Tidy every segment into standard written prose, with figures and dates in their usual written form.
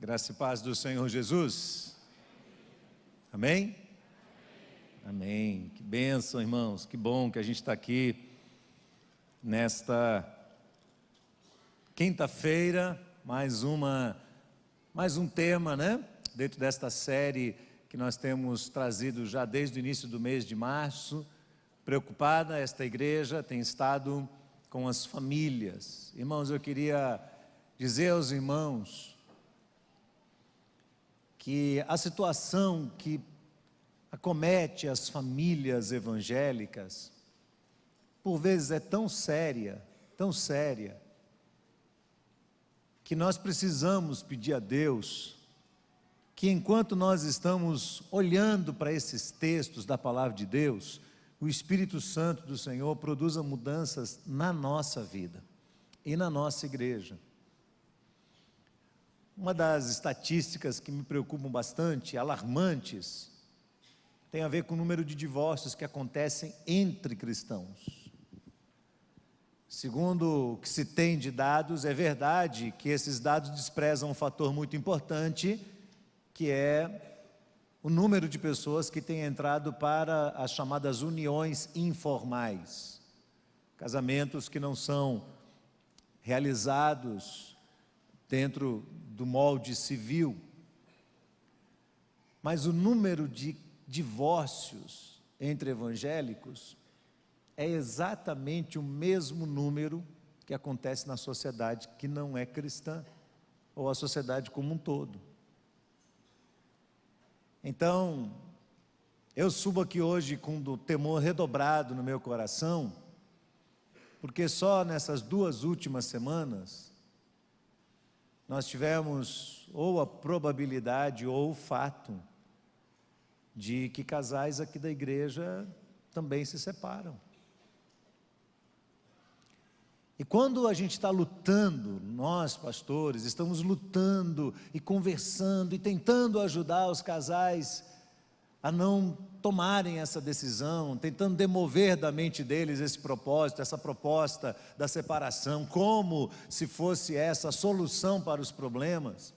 Graça e paz do Senhor Jesus. Amém? Amém. Que bênção, irmãos. Que bom que a gente está aqui nesta quinta-feira, mais um tema, né? Dentro desta série que nós temos trazido já desde o início do mês de março. Preocupada, esta igreja tem estado com as famílias. Irmãos, eu queria dizer aos irmãos que a situação que acomete as famílias evangélicas, por vezes é tão séria, que nós precisamos pedir a Deus que enquanto nós estamos olhando para esses textos da palavra de Deus, o Espírito Santo do Senhor produza mudanças na nossa vida e na nossa igreja. Uma das estatísticas que me preocupam bastante, alarmantes, tem a ver com o número de divórcios que acontecem entre cristãos. Segundo o que se tem de dados, é verdade que esses dados desprezam um fator muito importante, que é o número de pessoas que têm entrado para as chamadas uniões informais, casamentos que não são realizados dentro do molde civil, mas o número de divórcios entre evangélicos é exatamente o mesmo número que acontece na sociedade que não é cristã, ou a sociedade como um todo. Então, eu subo aqui hoje com o temor redobrado no meu coração, porque só nessas 2 últimas semanas, nós tivemos ou a probabilidade ou o fato de que casais aqui da igreja também se separam. E quando a gente está lutando, nós pastores, estamos lutando e conversando e tentando ajudar os casais a não tomarem essa decisão, tentando demover da mente deles esse propósito, essa proposta da separação, como se fosse essa a solução para os problemas.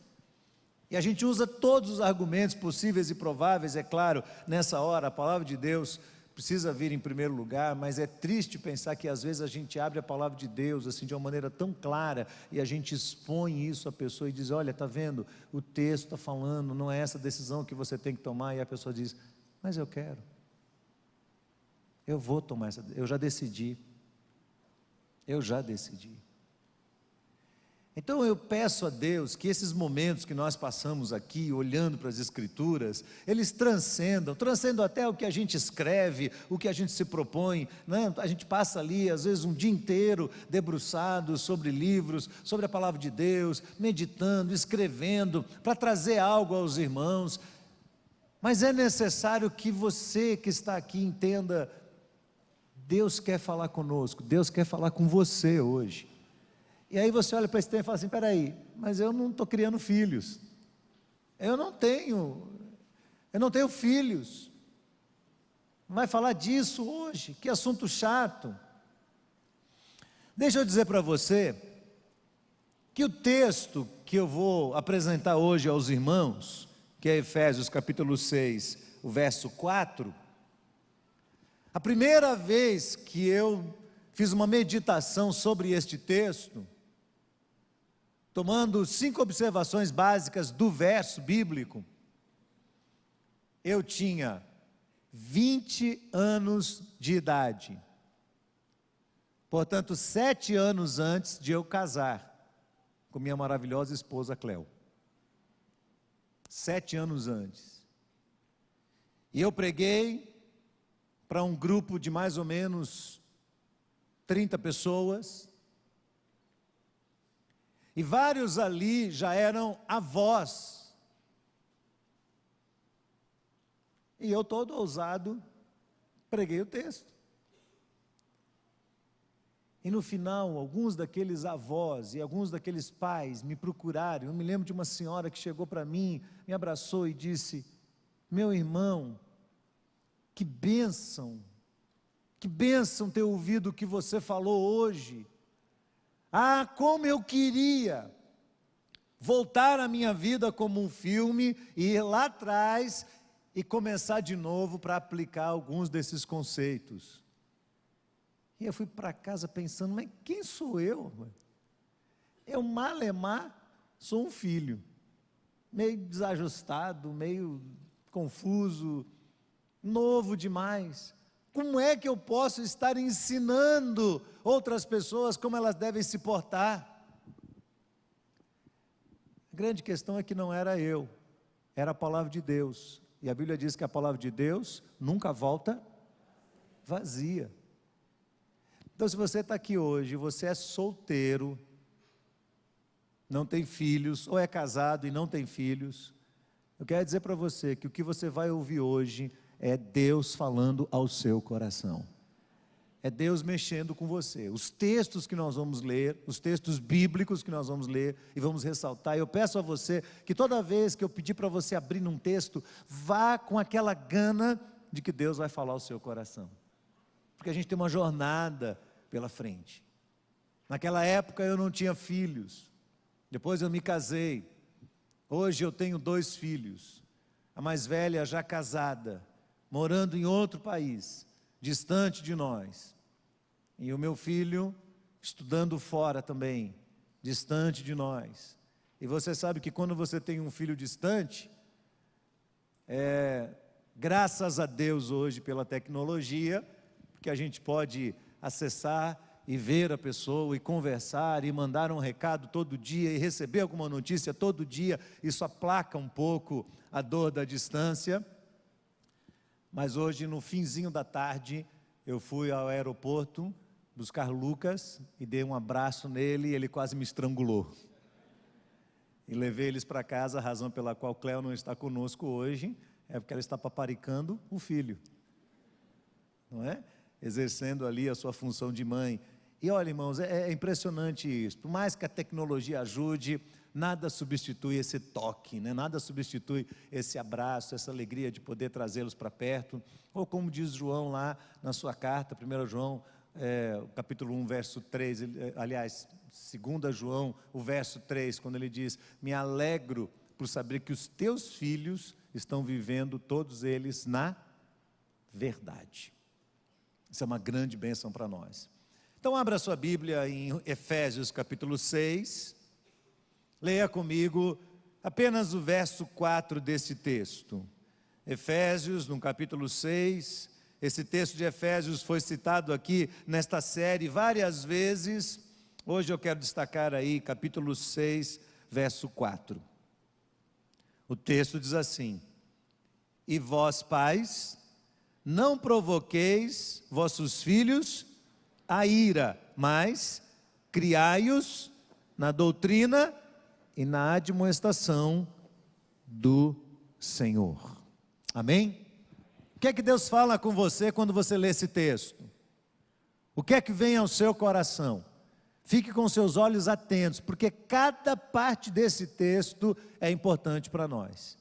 E a gente usa todos os argumentos possíveis e prováveis, é claro, nessa hora a palavra de Deus precisa vir em primeiro lugar, mas é triste pensar que às vezes a gente abre a palavra de Deus assim de uma maneira tão clara e a gente expõe isso à pessoa e diz: olha, está vendo, o texto está falando, não é essa decisão que você tem que tomar, e a pessoa diz: mas eu quero, eu vou tomar essa, eu já decidi. Então eu peço a Deus que esses momentos que nós passamos aqui, olhando para as Escrituras, eles transcendam até o que a gente escreve, o que a gente se propõe, né? A gente passa ali, às vezes, um dia inteiro debruçado sobre livros, sobre a palavra de Deus, meditando, escrevendo, para trazer algo aos irmãos, mas é necessário que você que está aqui entenda, Deus quer falar conosco, Deus quer falar com você hoje. E aí você olha para esse tempo e fala assim: espera aí, mas eu não estou criando filhos, eu não tenho filhos, não vai falar disso hoje, que assunto chato. Deixa eu dizer para você, que o texto que eu vou apresentar hoje aos irmãos, que é Efésios capítulo 6, o verso 4, a primeira vez que eu fiz uma meditação sobre este texto, tomando 5 observações básicas do verso bíblico, eu tinha 20 anos de idade, portanto 7 anos antes de eu casar com minha maravilhosa esposa Cléo, 7 anos antes, e eu preguei para um grupo de mais ou menos 30 pessoas, e vários ali já eram avós, e eu todo ousado preguei o texto, e no final alguns daqueles avós e alguns daqueles pais me procuraram. Eu me lembro de uma senhora que chegou para mim, me abraçou e disse: meu irmão, que bênção ter ouvido o que você falou hoje. Ah, como eu queria voltar a minha vida como um filme e ir lá atrás e começar de novo para aplicar alguns desses conceitos. E eu fui para casa pensando, mas quem sou eu? Eu, malemar, sou um filho, meio desajustado, meio confuso, novo demais. Como é que eu posso estar ensinando outras pessoas como elas devem se portar? A grande questão é que não era eu, era a palavra de Deus. E a Bíblia diz que a palavra de Deus nunca volta vazia. Então, se você está aqui hoje, você é solteiro, não tem filhos, ou é casado e não tem filhos, eu quero dizer para você que o que você vai ouvir hoje é Deus falando ao seu coração. É Deus mexendo com você. Os textos que nós vamos ler, os textos bíblicos que nós vamos ler e vamos ressaltar, eu peço a você que toda vez que eu pedir para você abrir num texto, vá com aquela gana de que Deus vai falar ao seu coração. Porque a gente tem uma jornada pela frente. Naquela época eu não tinha filhos, depois eu me casei. Hoje eu tenho 2 filhos, a mais velha já casada, morando em outro país, distante de nós, e o meu filho estudando fora também, distante de nós. E você sabe que quando você tem um filho distante, graças a Deus hoje pela tecnologia, porque a gente pode acessar e ver a pessoa e conversar e mandar um recado todo dia e receber alguma notícia todo dia, isso aplaca um pouco a dor da distância. Mas hoje, no finzinho da tarde, eu fui ao aeroporto buscar Lucas e dei um abraço nele e ele quase me estrangulou. E levei eles para casa, a razão pela qual Cléo não está conosco hoje é porque ela está paparicando o filho, não é? Exercendo ali a sua função de mãe. E olha, irmãos, é impressionante isso. Por mais que a tecnologia ajude, nada substitui esse toque, né? Nada substitui esse abraço, essa alegria de poder trazê-los para perto. Ou como diz João lá na sua carta, 1 João, capítulo 1, verso 3, aliás, 2 João, o verso 3, quando ele diz, me alegro por saber que os teus filhos estão vivendo, todos eles, na verdade. Isso é uma grande bênção para nós. Então abra sua Bíblia em Efésios capítulo 6, leia comigo apenas o verso 4 desse texto. Efésios, no capítulo 6, esse texto de Efésios foi citado aqui nesta série várias vezes. Hoje eu quero destacar aí capítulo 6, verso 4. O texto diz assim, e vós pais, não provoqueis vossos filhos a ira, mas criai-os na doutrina e na admoestação do Senhor. Amém? O que é que Deus fala com você quando você lê esse texto? O que é que vem ao seu coração? Fique com seus olhos atentos, porque cada parte desse texto é importante para nós.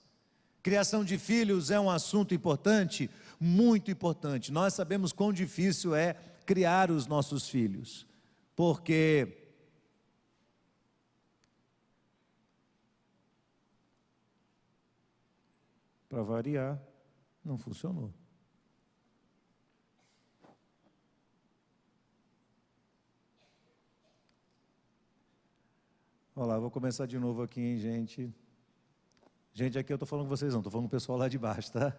Criação de filhos é um assunto importante, muito importante. Nós sabemos quão difícil é criar os nossos filhos, porque para variar, não funcionou. Olha lá, vou começar de novo aqui, hein, gente. Gente, aqui eu estou falando com vocês não, estou falando com o pessoal lá de baixo, tá?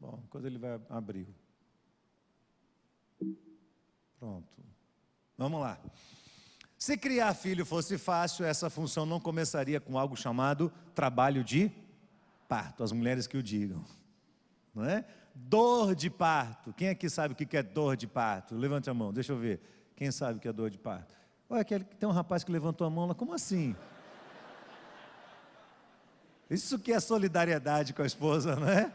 Bom, quando ele vai abrir. Pronto. Vamos lá. Se criar filho fosse fácil, essa função não começaria com algo chamado trabalho de parto. As mulheres que o digam. Não é? Dor de parto. Quem aqui sabe o que é dor de parto? Levante a mão, deixa eu ver. Quem sabe o que é dor de parto? Olha, tem um rapaz que levantou a mão lá. Como assim? Isso que é solidariedade com a esposa, não é?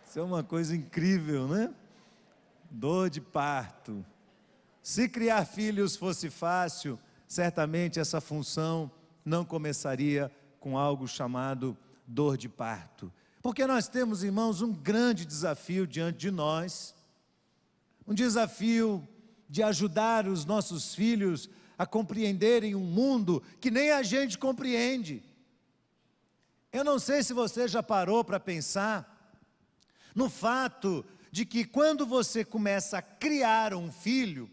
Isso é uma coisa incrível, né? Dor de parto. Se criar filhos fosse fácil, certamente essa função não começaria com algo chamado dor de parto. Porque nós temos, irmãos, um grande desafio diante de nós, um desafio de ajudar os nossos filhos a compreenderem um mundo que nem a gente compreende. Eu não sei se você já parou para pensar no fato de que quando você começa a criar um filho,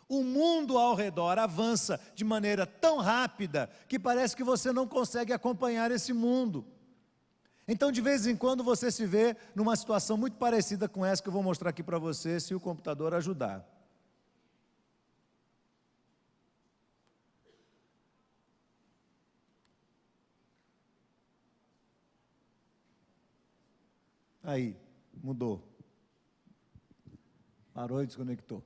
o mundo ao redor avança de maneira tão rápida que parece que você não consegue acompanhar esse mundo. Então, de vez em quando, você se vê numa situação muito parecida com essa que eu vou mostrar aqui para você, se o computador ajudar. Aí, mudou. Parou e desconectou.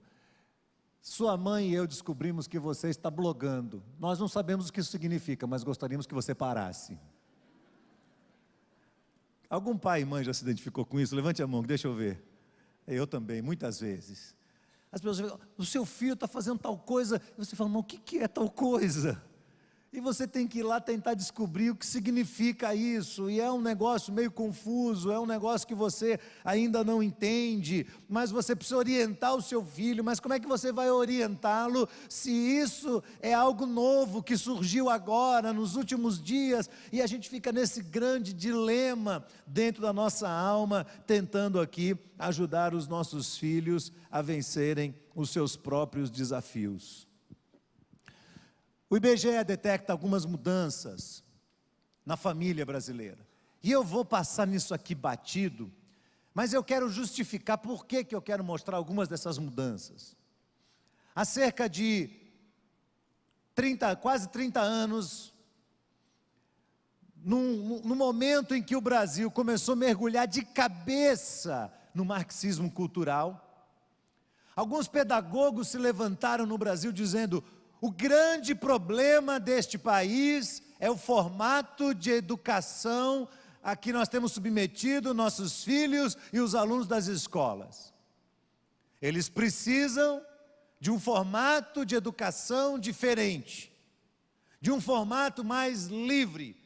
Sua mãe e eu descobrimos que você está blogando. Nós não sabemos o que isso significa, mas gostaríamos que você parasse. Algum pai e mãe já se identificou com isso? Levante a mão, deixa eu ver. Eu também, muitas vezes. As pessoas falam, o seu filho está fazendo tal coisa, e você fala, mas o que é tal coisa? E você tem que ir lá tentar descobrir o que significa isso, e é um negócio meio confuso, é um negócio que você ainda não entende, mas você precisa orientar o seu filho, mas como é que você vai orientá-lo se isso é algo novo que surgiu agora, nos últimos dias, e a gente fica nesse grande dilema dentro da nossa alma, tentando aqui ajudar os nossos filhos a vencerem os seus próprios desafios. O IBGE detecta algumas mudanças na família brasileira. E eu vou passar nisso aqui batido, mas eu quero justificar por que eu quero mostrar algumas dessas mudanças. Há cerca de quase 30 anos, no momento em que o Brasil começou a mergulhar de cabeça no marxismo cultural, alguns pedagogos se levantaram no Brasil dizendo: o grande problema deste país é o formato de educação a que nós temos submetido nossos filhos e os alunos das escolas. Eles precisam de um formato de educação diferente, de um formato mais livre,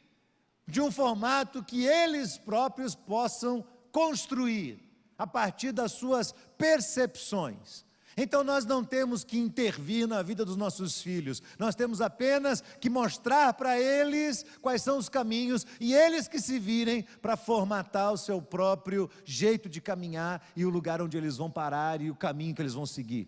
de um formato que eles próprios possam construir a partir das suas percepções. Então nós não temos que intervir na vida dos nossos filhos, nós temos apenas que mostrar para eles quais são os caminhos e eles que se virem para formatar o seu próprio jeito de caminhar e o lugar onde eles vão parar e o caminho que eles vão seguir.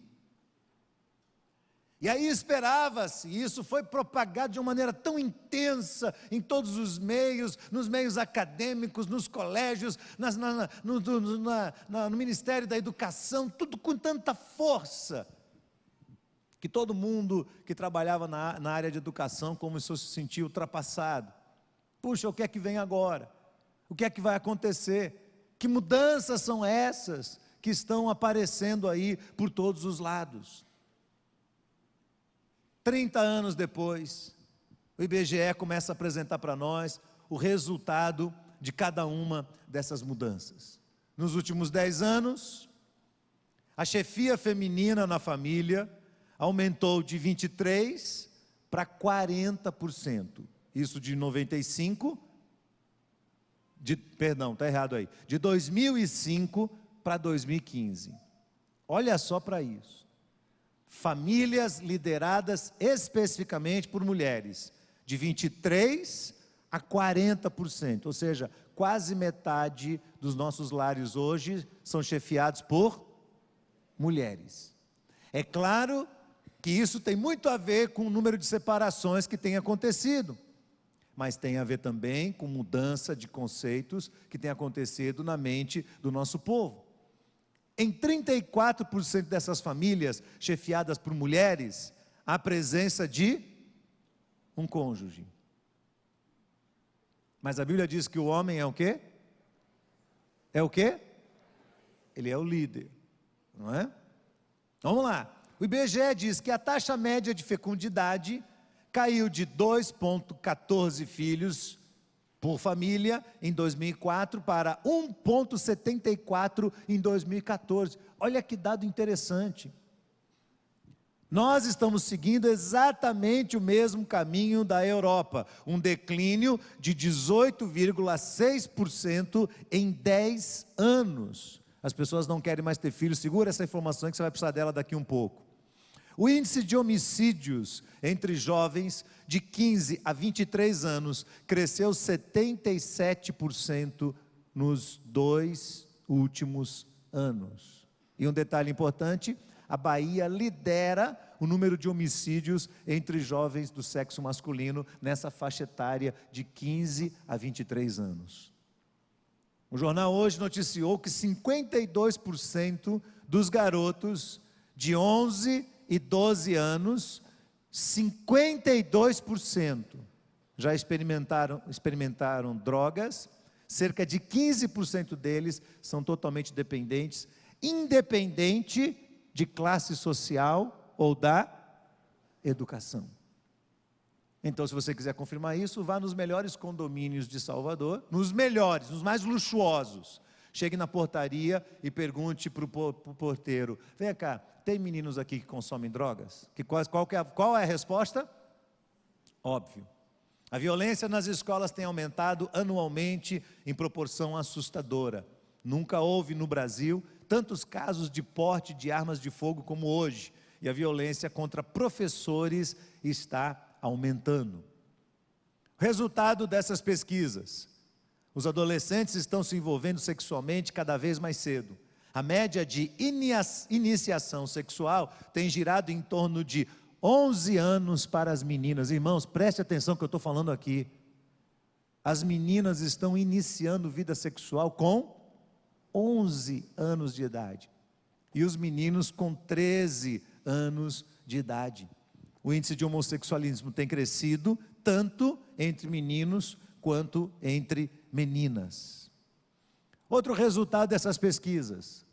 E aí esperava-se, e isso foi propagado de uma maneira tão intensa em todos os meios, nos meios acadêmicos, nos colégios, no Ministério da Educação, tudo com tanta força, que todo mundo que trabalhava na área de educação começou a se sentir ultrapassado. Puxa, o que é que vem agora? O que é que vai acontecer? Que mudanças são essas que estão aparecendo aí por todos os lados? 30 anos depois, o IBGE começa a apresentar para nós o resultado de cada uma dessas mudanças. Nos últimos 10 anos, a chefia feminina na família aumentou de 23% para 40%. Isso de 2005 para 2015. Olha só para isso. Famílias lideradas especificamente por mulheres, de 23% a 40%, ou seja, quase metade dos nossos lares hoje são chefiados por mulheres. É claro que isso tem muito a ver com o número de separações que tem acontecido, mas tem a ver também com mudança de conceitos que tem acontecido na mente do nosso povo. Em 34% dessas famílias chefiadas por mulheres, há presença de um cônjuge. Mas a Bíblia diz que o homem é o quê? É o quê? Ele é o líder, não é? Vamos lá. O IBGE diz que a taxa média de fecundidade caiu de 2,14 filhos por família em 2004 para 1,74 em 2014. Olha que dado interessante. Nós estamos seguindo exatamente o mesmo caminho da Europa, um declínio de 18,6% em 10 anos. As pessoas não querem mais ter filhos, segura essa informação que você vai precisar dela daqui um pouco. O índice de homicídios entre jovens de 15 a 23 anos cresceu 77% nos 2 últimos anos. E um detalhe importante, a Bahia lidera o número de homicídios entre jovens do sexo masculino nessa faixa etária de 15 a 23 anos. O jornal hoje noticiou que 52% dos garotos de 11 e 12 anos, 52% já experimentaram drogas, cerca de 15% deles são totalmente dependentes, independente de classe social ou da educação. Então, se você quiser confirmar isso, vá nos melhores condomínios de Salvador, nos melhores, nos mais luxuosos. Chegue na portaria e pergunte para o porteiro: vem cá, tem meninos aqui que consomem drogas? Qual é a resposta? Óbvio. A violência nas escolas tem aumentado anualmente em proporção assustadora. Nunca houve no Brasil tantos casos de porte de armas de fogo como hoje. E a violência contra professores está aumentando. Resultado dessas pesquisas: os adolescentes estão se envolvendo sexualmente cada vez mais cedo. A média de iniciação sexual tem girado em torno de 11 anos para as meninas. Irmãos, preste atenção que eu estou falando aqui. As meninas estão iniciando vida sexual com 11 anos de idade. E os meninos com 13 anos de idade. O índice de homossexualismo tem crescido tanto entre meninos quanto entre meninas. Outro resultado dessas pesquisas: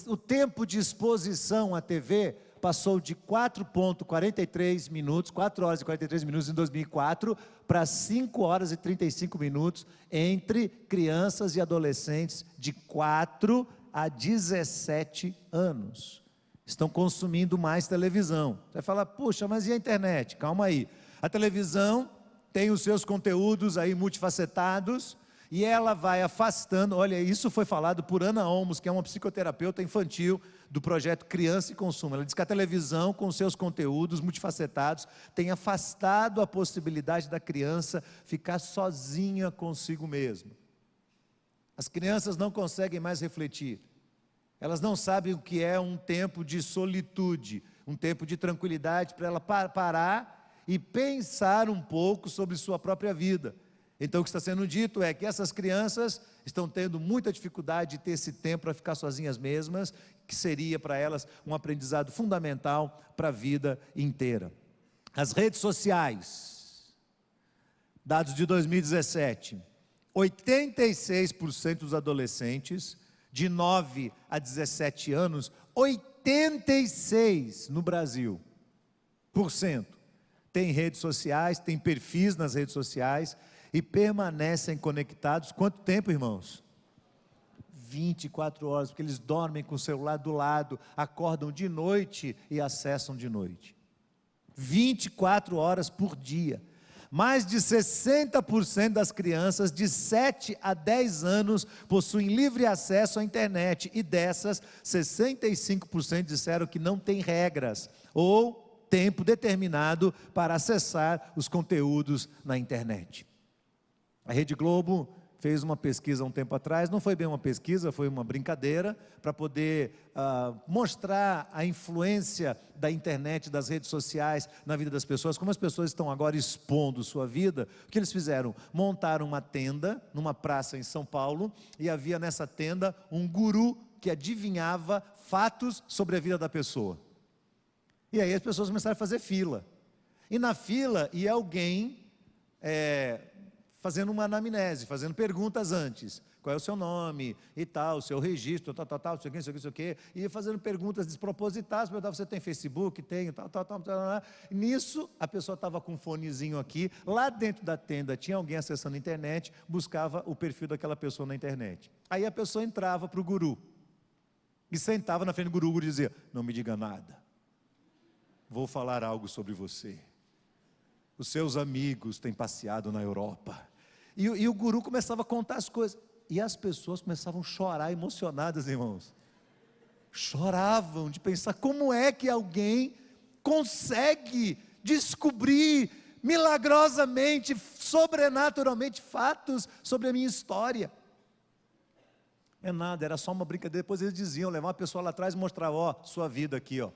o tempo de exposição à TV passou de 4,43 minutos, 4 horas e 43 minutos em 2004, para 5 horas e 35 minutos entre crianças e adolescentes de 4 a 17 anos. Estão consumindo mais televisão. Você vai falar: puxa, mas e a internet? Calma aí. A televisão tem os seus conteúdos aí multifacetados, e ela vai afastando. Olha, isso foi falado por Ana Olmos, que é uma psicoterapeuta infantil do projeto Criança e Consumo. Ela diz que a televisão, com seus conteúdos multifacetados, tem afastado a possibilidade da criança ficar sozinha consigo mesma. As crianças não conseguem mais refletir. Elas não sabem o que é um tempo de solitude, um tempo de tranquilidade para ela parar e pensar um pouco sobre sua própria vida. Então, o que está sendo dito é que essas crianças estão tendo muita dificuldade de ter esse tempo para ficar sozinhas mesmas, que seria para elas um aprendizado fundamental para a vida inteira. As redes sociais, dados de 2017, 86% dos adolescentes de 9 a 17 anos, 86% no Brasil, tem redes sociais, tem perfis nas redes sociais, e permanecem conectados, quanto tempo, irmãos? 24 horas, porque eles dormem com o celular do lado, acordam de noite e acessam de noite. 24 horas por dia. Mais de 60% das crianças de 7 a 10 anos possuem livre acesso à internet, e dessas, 65% disseram que não tem regras, ou tempo determinado para acessar os conteúdos na internet. A Rede Globo fez uma pesquisa há um tempo atrás, não foi bem uma pesquisa, foi uma brincadeira, para poder mostrar a influência da internet, das redes sociais na vida das pessoas, como as pessoas estão agora expondo sua vida. O que eles fizeram? Montaram uma tenda numa praça em São Paulo, e havia nessa tenda um guru que adivinhava fatos sobre a vida da pessoa. E aí as pessoas começaram a fazer fila, e na fila ia alguém fazendo uma anamnese, fazendo perguntas antes: qual é o seu nome e tal, o seu registro, tal, não sei o que, não sei o que, não sei o que, e fazendo perguntas despropositadas, perguntava: você tem Facebook? Tenho, tal. E nisso, a pessoa estava com um fonezinho aqui, lá dentro da tenda tinha alguém acessando a internet, buscava o perfil daquela pessoa na internet. Aí a pessoa entrava para o guru. E sentava na frente do guru e dizia: não me diga nada, vou falar algo sobre você. Os seus amigos têm passeado na Europa. E o guru começava a contar as coisas. E as pessoas começavam a chorar, emocionadas, irmãos. Choravam de pensar: como é que alguém consegue descobrir milagrosamente, sobrenaturalmente, fatos sobre a minha história? É nada, era só uma brincadeira. Depois eles diziam, levar uma pessoa lá atrás e mostrar: ó, sua vida aqui, ó,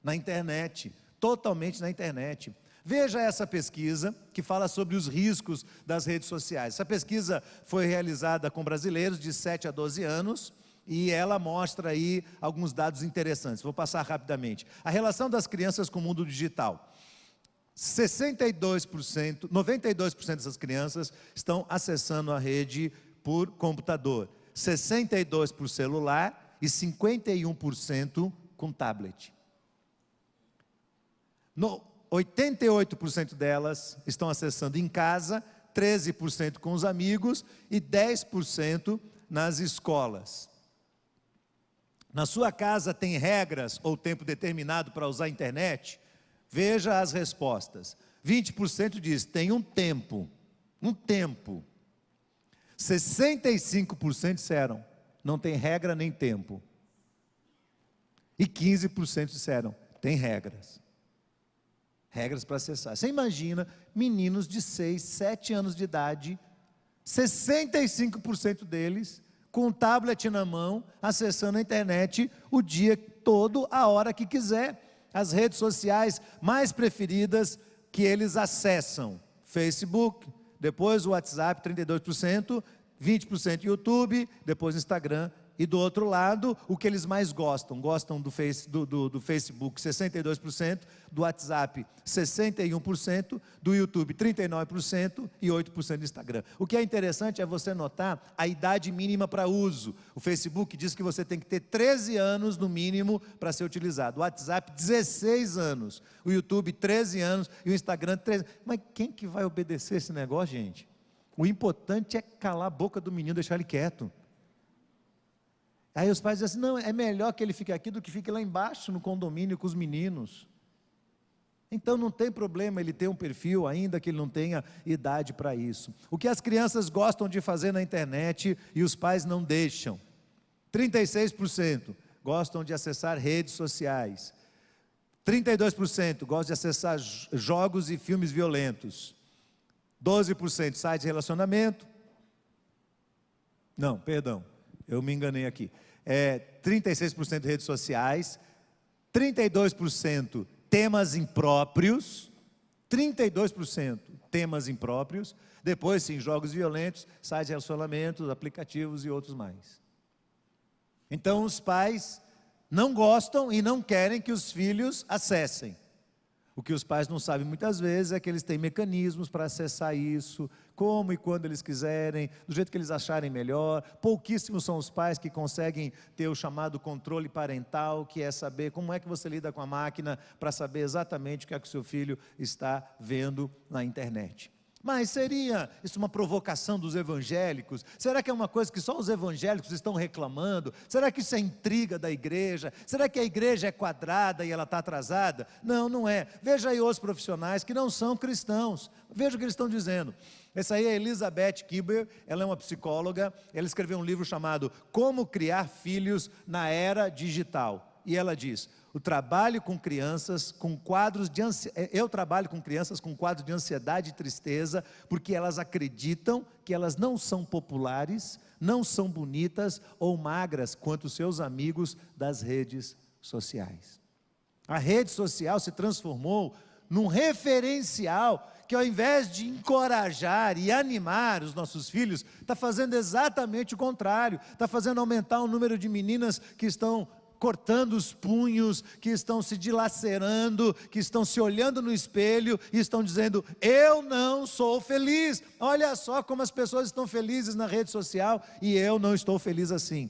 na internet, totalmente na internet. Veja essa pesquisa que fala sobre os riscos das redes sociais. Essa pesquisa foi realizada com brasileiros de 7 a 12 anos e ela mostra aí alguns dados interessantes. Vou passar rapidamente. A relação das crianças com o mundo digital. 92% dessas crianças estão acessando a rede por computador. 62% por celular e 51% com tablet. 88% delas estão acessando em casa, 13% com os amigos e 10% nas escolas. Na sua casa tem regras ou tempo determinado para usar a internet? Veja as respostas. 20% diz: tem um tempo. 65% disseram: não tem regra nem tempo. E 15% disseram: tem regras. Regras para acessar. Você imagina meninos de 6, 7 anos de idade, 65% deles com um tablet na mão, acessando a internet o dia todo, a hora que quiser. As redes sociais mais preferidas que eles acessam: Facebook, depois o WhatsApp, 32%, 20% YouTube, depois Instagram. E do outro lado, o que eles mais gostam? Gostam do Facebook, 62%, do WhatsApp, 61%, do YouTube, 39% e 8% do Instagram. O que é interessante é você notar a idade mínima para uso. O Facebook diz que você tem que ter 13 anos no mínimo para ser utilizado. O WhatsApp, 16 anos. O YouTube, 13 anos. E o Instagram, 13. Mas quem que vai obedecer esse negócio, gente? O importante é calar a boca do menino, deixar ele quieto. Aí os pais dizem assim: não, é melhor que ele fique aqui do que fique lá embaixo no condomínio com os meninos. Então não tem problema ele ter um perfil, ainda que ele não tenha idade para isso. O que as crianças gostam de fazer na internet e os pais não deixam? 36% gostam de acessar redes sociais. 32% gostam de acessar jogos e filmes violentos. 12% sites de relacionamento. Não, perdão. Eu me enganei aqui. 36% redes sociais, 32% temas impróprios, 32% temas impróprios, depois sim, jogos violentos, sites de relacionamentos, aplicativos e outros mais. Então os pais não gostam e não querem que os filhos acessem. O que os pais não sabem muitas vezes é que eles têm mecanismos para acessar isso, como e quando eles quiserem, do jeito que eles acharem melhor. Pouquíssimos são os pais que conseguem ter o chamado controle parental, que é saber como é que você lida com a máquina, para saber exatamente o que é que o seu filho está vendo na internet. Mas seria isso uma provocação dos evangélicos? Será que é uma coisa que só os evangélicos estão reclamando? Será que isso é intriga da igreja? Será que a igreja é quadrada e ela está atrasada? Não, não é. Veja aí os profissionais que não são cristãos. Veja o que eles estão dizendo. Essa aí é Elizabeth Kibler, ela é uma psicóloga. Ela escreveu um livro chamado Como Criar Filhos na Era Digital. E ela diz: eu trabalho com crianças com quadros de ansiedade e tristeza, porque elas acreditam que elas não são populares, não são bonitas ou magras quanto seus amigos das redes sociais. A rede social se transformou num referencial que, ao invés de encorajar e animar os nossos filhos, está fazendo exatamente o contrário. Está fazendo aumentar o número de meninas que estão cortando os punhos, que estão se dilacerando, que estão se olhando no espelho e estão dizendo: eu não sou feliz. Olha só como as pessoas estão felizes na rede social e eu não estou feliz assim.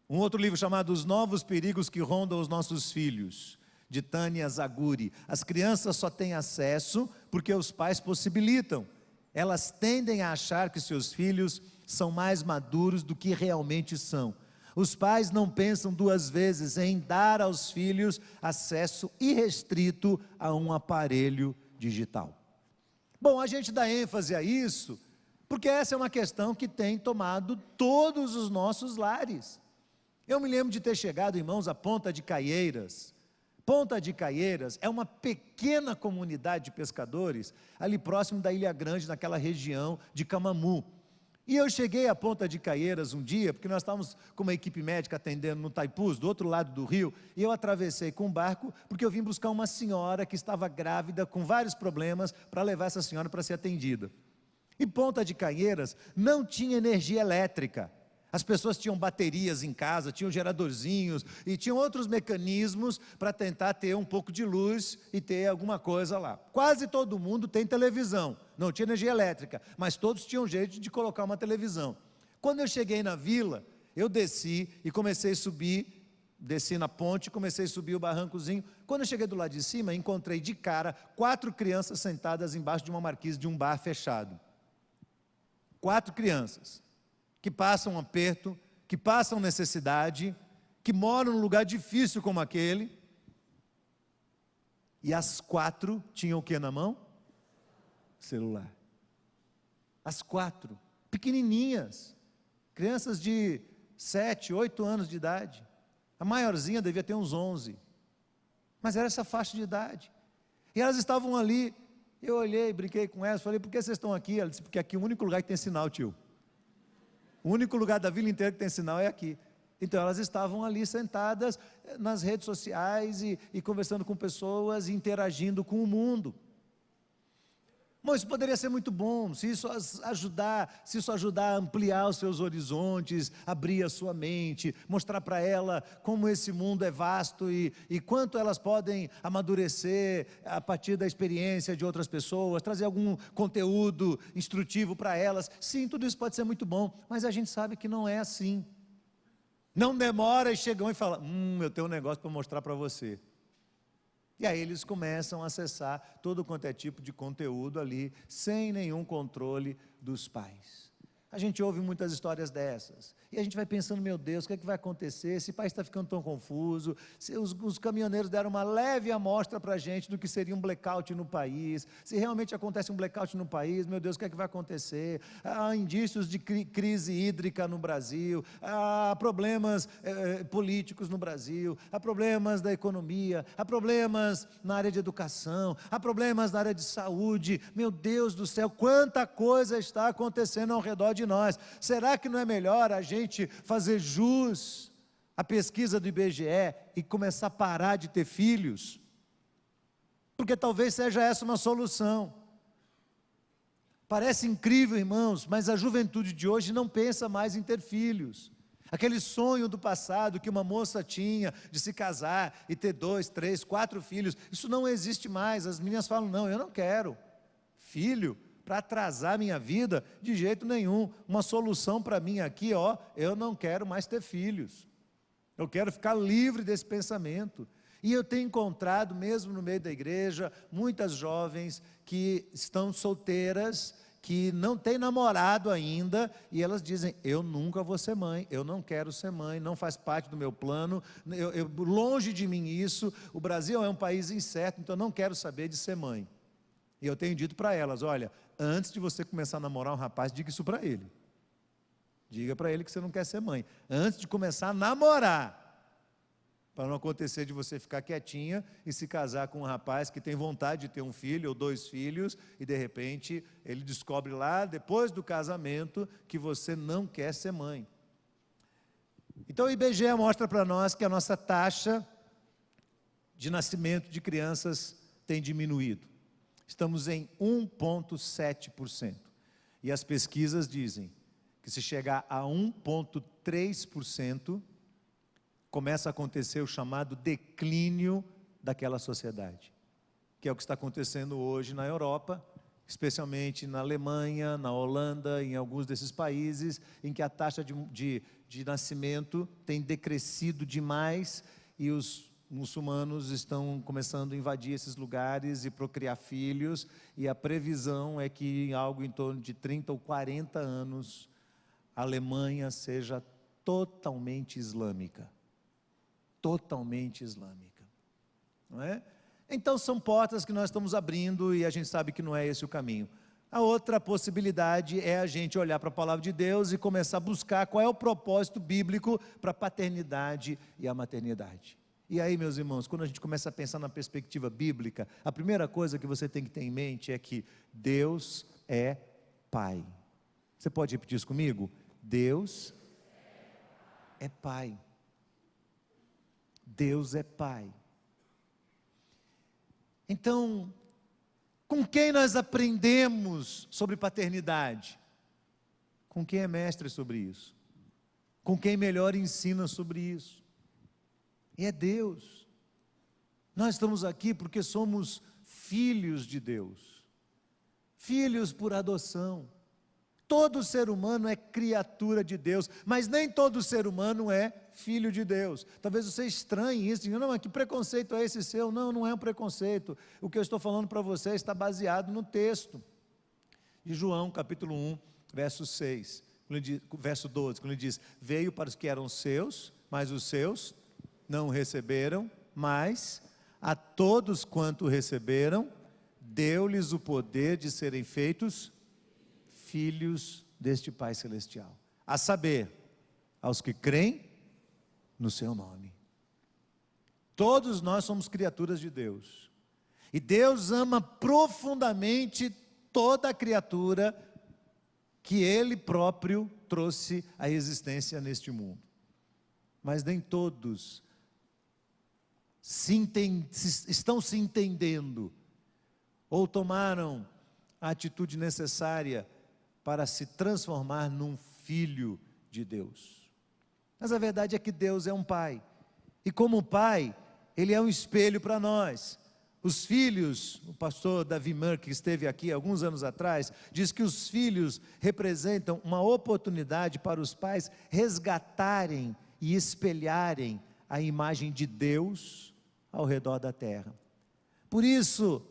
Um outro livro chamado Os Novos Perigos que Rondam os Nossos Filhos, de Tânia Zaguri. As crianças só têm acesso porque os pais possibilitam. Elas tendem a achar que seus filhos são mais maduros do que realmente são. Os pais não pensam duas vezes em dar aos filhos acesso irrestrito a um aparelho digital. Bom, a gente dá ênfase a isso, porque essa é uma questão que tem tomado todos os nossos lares. Eu me lembro de ter chegado, irmãos, a Ponta de Caieiras. Ponta de Caieiras é uma pequena comunidade de pescadores, ali próximo da Ilha Grande, naquela região de Camamu. E eu cheguei à Ponta de Caieiras um dia, porque nós estávamos com uma equipe médica atendendo no Taipus, do outro lado do rio, e eu atravessei com um barco, porque eu vim buscar uma senhora que estava grávida, com vários problemas, para levar essa senhora para ser atendida. E Ponta de Caieiras não tinha energia elétrica. As pessoas tinham baterias em casa, tinham geradorzinhos, e tinham outros mecanismos para tentar ter um pouco de luz e ter alguma coisa lá. Quase todo mundo tem televisão, não tinha energia elétrica, mas todos tinham jeito de colocar uma televisão. Quando eu cheguei na vila, eu desci e comecei a subir, desci na ponte, comecei a subir o barrancozinho. Quando eu cheguei do lado de cima, encontrei de cara 4 crianças sentadas embaixo de uma marquise de um bar fechado. 4 crianças. Que passam aperto, que passam necessidade, que moram num lugar difícil como aquele, e as 4 tinham o que na mão? Celular. As 4, pequenininhas, crianças de 7, 8 anos de idade, a maiorzinha devia ter uns 11, mas era essa faixa de idade, e elas estavam ali. Eu olhei, brinquei com elas, falei: por que vocês estão aqui? Ela disse: porque aqui é o único lugar que tem sinal, tio. O único lugar da vila inteira que tem sinal é aqui. Então elas estavam ali sentadas nas redes sociais e conversando com pessoas, interagindo com o mundo. Bom, isso poderia ser muito bom, se isso ajudar a ampliar os seus horizontes, abrir a sua mente, mostrar para ela como esse mundo é vasto e quanto elas podem amadurecer a partir da experiência de outras pessoas, trazer algum conteúdo instrutivo para elas. Sim, tudo isso pode ser muito bom, mas a gente sabe que não é assim. Não demora e chegam e falam: eu tenho um negócio para mostrar para você. E aí eles começam a acessar todo quanto é tipo de conteúdo ali, sem nenhum controle dos pais. A gente ouve muitas histórias dessas, e a gente vai pensando: meu Deus, o que é que vai acontecer? Esse país está ficando tão confuso. Se os caminhoneiros deram uma leve amostra para a gente do que seria um blackout no país. Se realmente acontece um blackout no país, meu Deus, o que é que vai acontecer? Há indícios de crise hídrica no Brasil, há problemas políticos no Brasil, há problemas da economia, há problemas na área de educação, há problemas na área de saúde. Meu Deus do céu, quanta coisa está acontecendo ao redor de nós. Será que não é melhor a gente fazer jus à pesquisa do IBGE e começar a parar de ter filhos? Porque talvez seja essa uma solução. Parece incrível, irmãos, mas a juventude de hoje não pensa mais em ter filhos. Aquele sonho do passado que uma moça tinha de se casar e ter 2, 3, 4 filhos, isso não existe mais. As meninas falam: não, eu não quero filho para atrasar minha vida, de jeito nenhum. Uma solução para mim aqui, eu não quero mais ter filhos. Eu quero ficar livre desse pensamento. E eu tenho encontrado, mesmo no meio da igreja, muitas jovens que estão solteiras, que não têm namorado ainda, e elas dizem: eu nunca vou ser mãe, eu não quero ser mãe, não faz parte do meu plano, longe de mim isso. O Brasil é um país incerto, então eu não quero saber de ser mãe. E eu tenho dito para elas: olha, antes de você começar a namorar um rapaz, diga isso para ele. Diga para ele que você não quer ser mãe. Antes de começar a namorar, para não acontecer de você ficar quietinha e se casar com um rapaz que tem vontade de ter um filho ou 2 filhos, e de repente ele descobre lá, depois do casamento, que você não quer ser mãe. Então o IBGE mostra para nós que a nossa taxa de nascimento de crianças tem diminuído. Estamos em 1,7%. E as pesquisas dizem que se chegar a 1,3%, começa a acontecer o chamado declínio daquela sociedade, que é o que está acontecendo hoje na Europa, especialmente na Alemanha, na Holanda, em alguns desses países, em que a taxa de nascimento tem decrescido demais, e os muçulmanos estão começando a invadir esses lugares e procriar filhos, e a previsão é que em algo em torno de 30 ou 40 anos, a Alemanha seja totalmente islâmica. Totalmente islâmica. Não é? Então são portas que nós estamos abrindo e a gente sabe que não é esse o caminho. A outra possibilidade é a gente olhar para a palavra de Deus e começar a buscar qual é o propósito bíblico para a paternidade e a maternidade. E aí, meus irmãos, quando a gente começa a pensar na perspectiva bíblica, a primeira coisa que você tem que ter em mente é que Deus é Pai. Você pode repetir isso comigo? Deus é Pai. Deus é Pai. Então, com quem nós aprendemos sobre paternidade? Com quem é mestre sobre isso? Com quem melhor ensina sobre isso? E é Deus. Nós estamos aqui porque somos filhos de Deus. Filhos por adoção. Todo ser humano é criatura de Deus, mas nem todo ser humano é filho de Deus. Talvez você estranhe isso, diga, não, mas que preconceito é esse seu? Não, não é um preconceito. O que eu estou falando para você está baseado no texto de João, capítulo 1, verso 6, verso 12, quando ele diz, veio para os que eram seus, mas os seus não receberam, mas a todos quanto receberam, deu-lhes o poder de serem feitos filhos deste Pai Celestial, a saber, aos que creem no seu nome. Todos nós somos criaturas de Deus, e Deus ama profundamente toda a criatura que Ele próprio trouxe à existência neste mundo, mas nem todos estão se entendendo, ou tomaram a atitude necessária para se transformar num filho de Deus. Mas a verdade é que Deus é um Pai, e como Pai, Ele é um espelho para nós. Os filhos, o pastor Davi Murk, que esteve aqui alguns anos atrás, diz que os filhos representam uma oportunidade para os pais resgatarem e espelharem a imagem de Deus ao redor da terra. Por isso,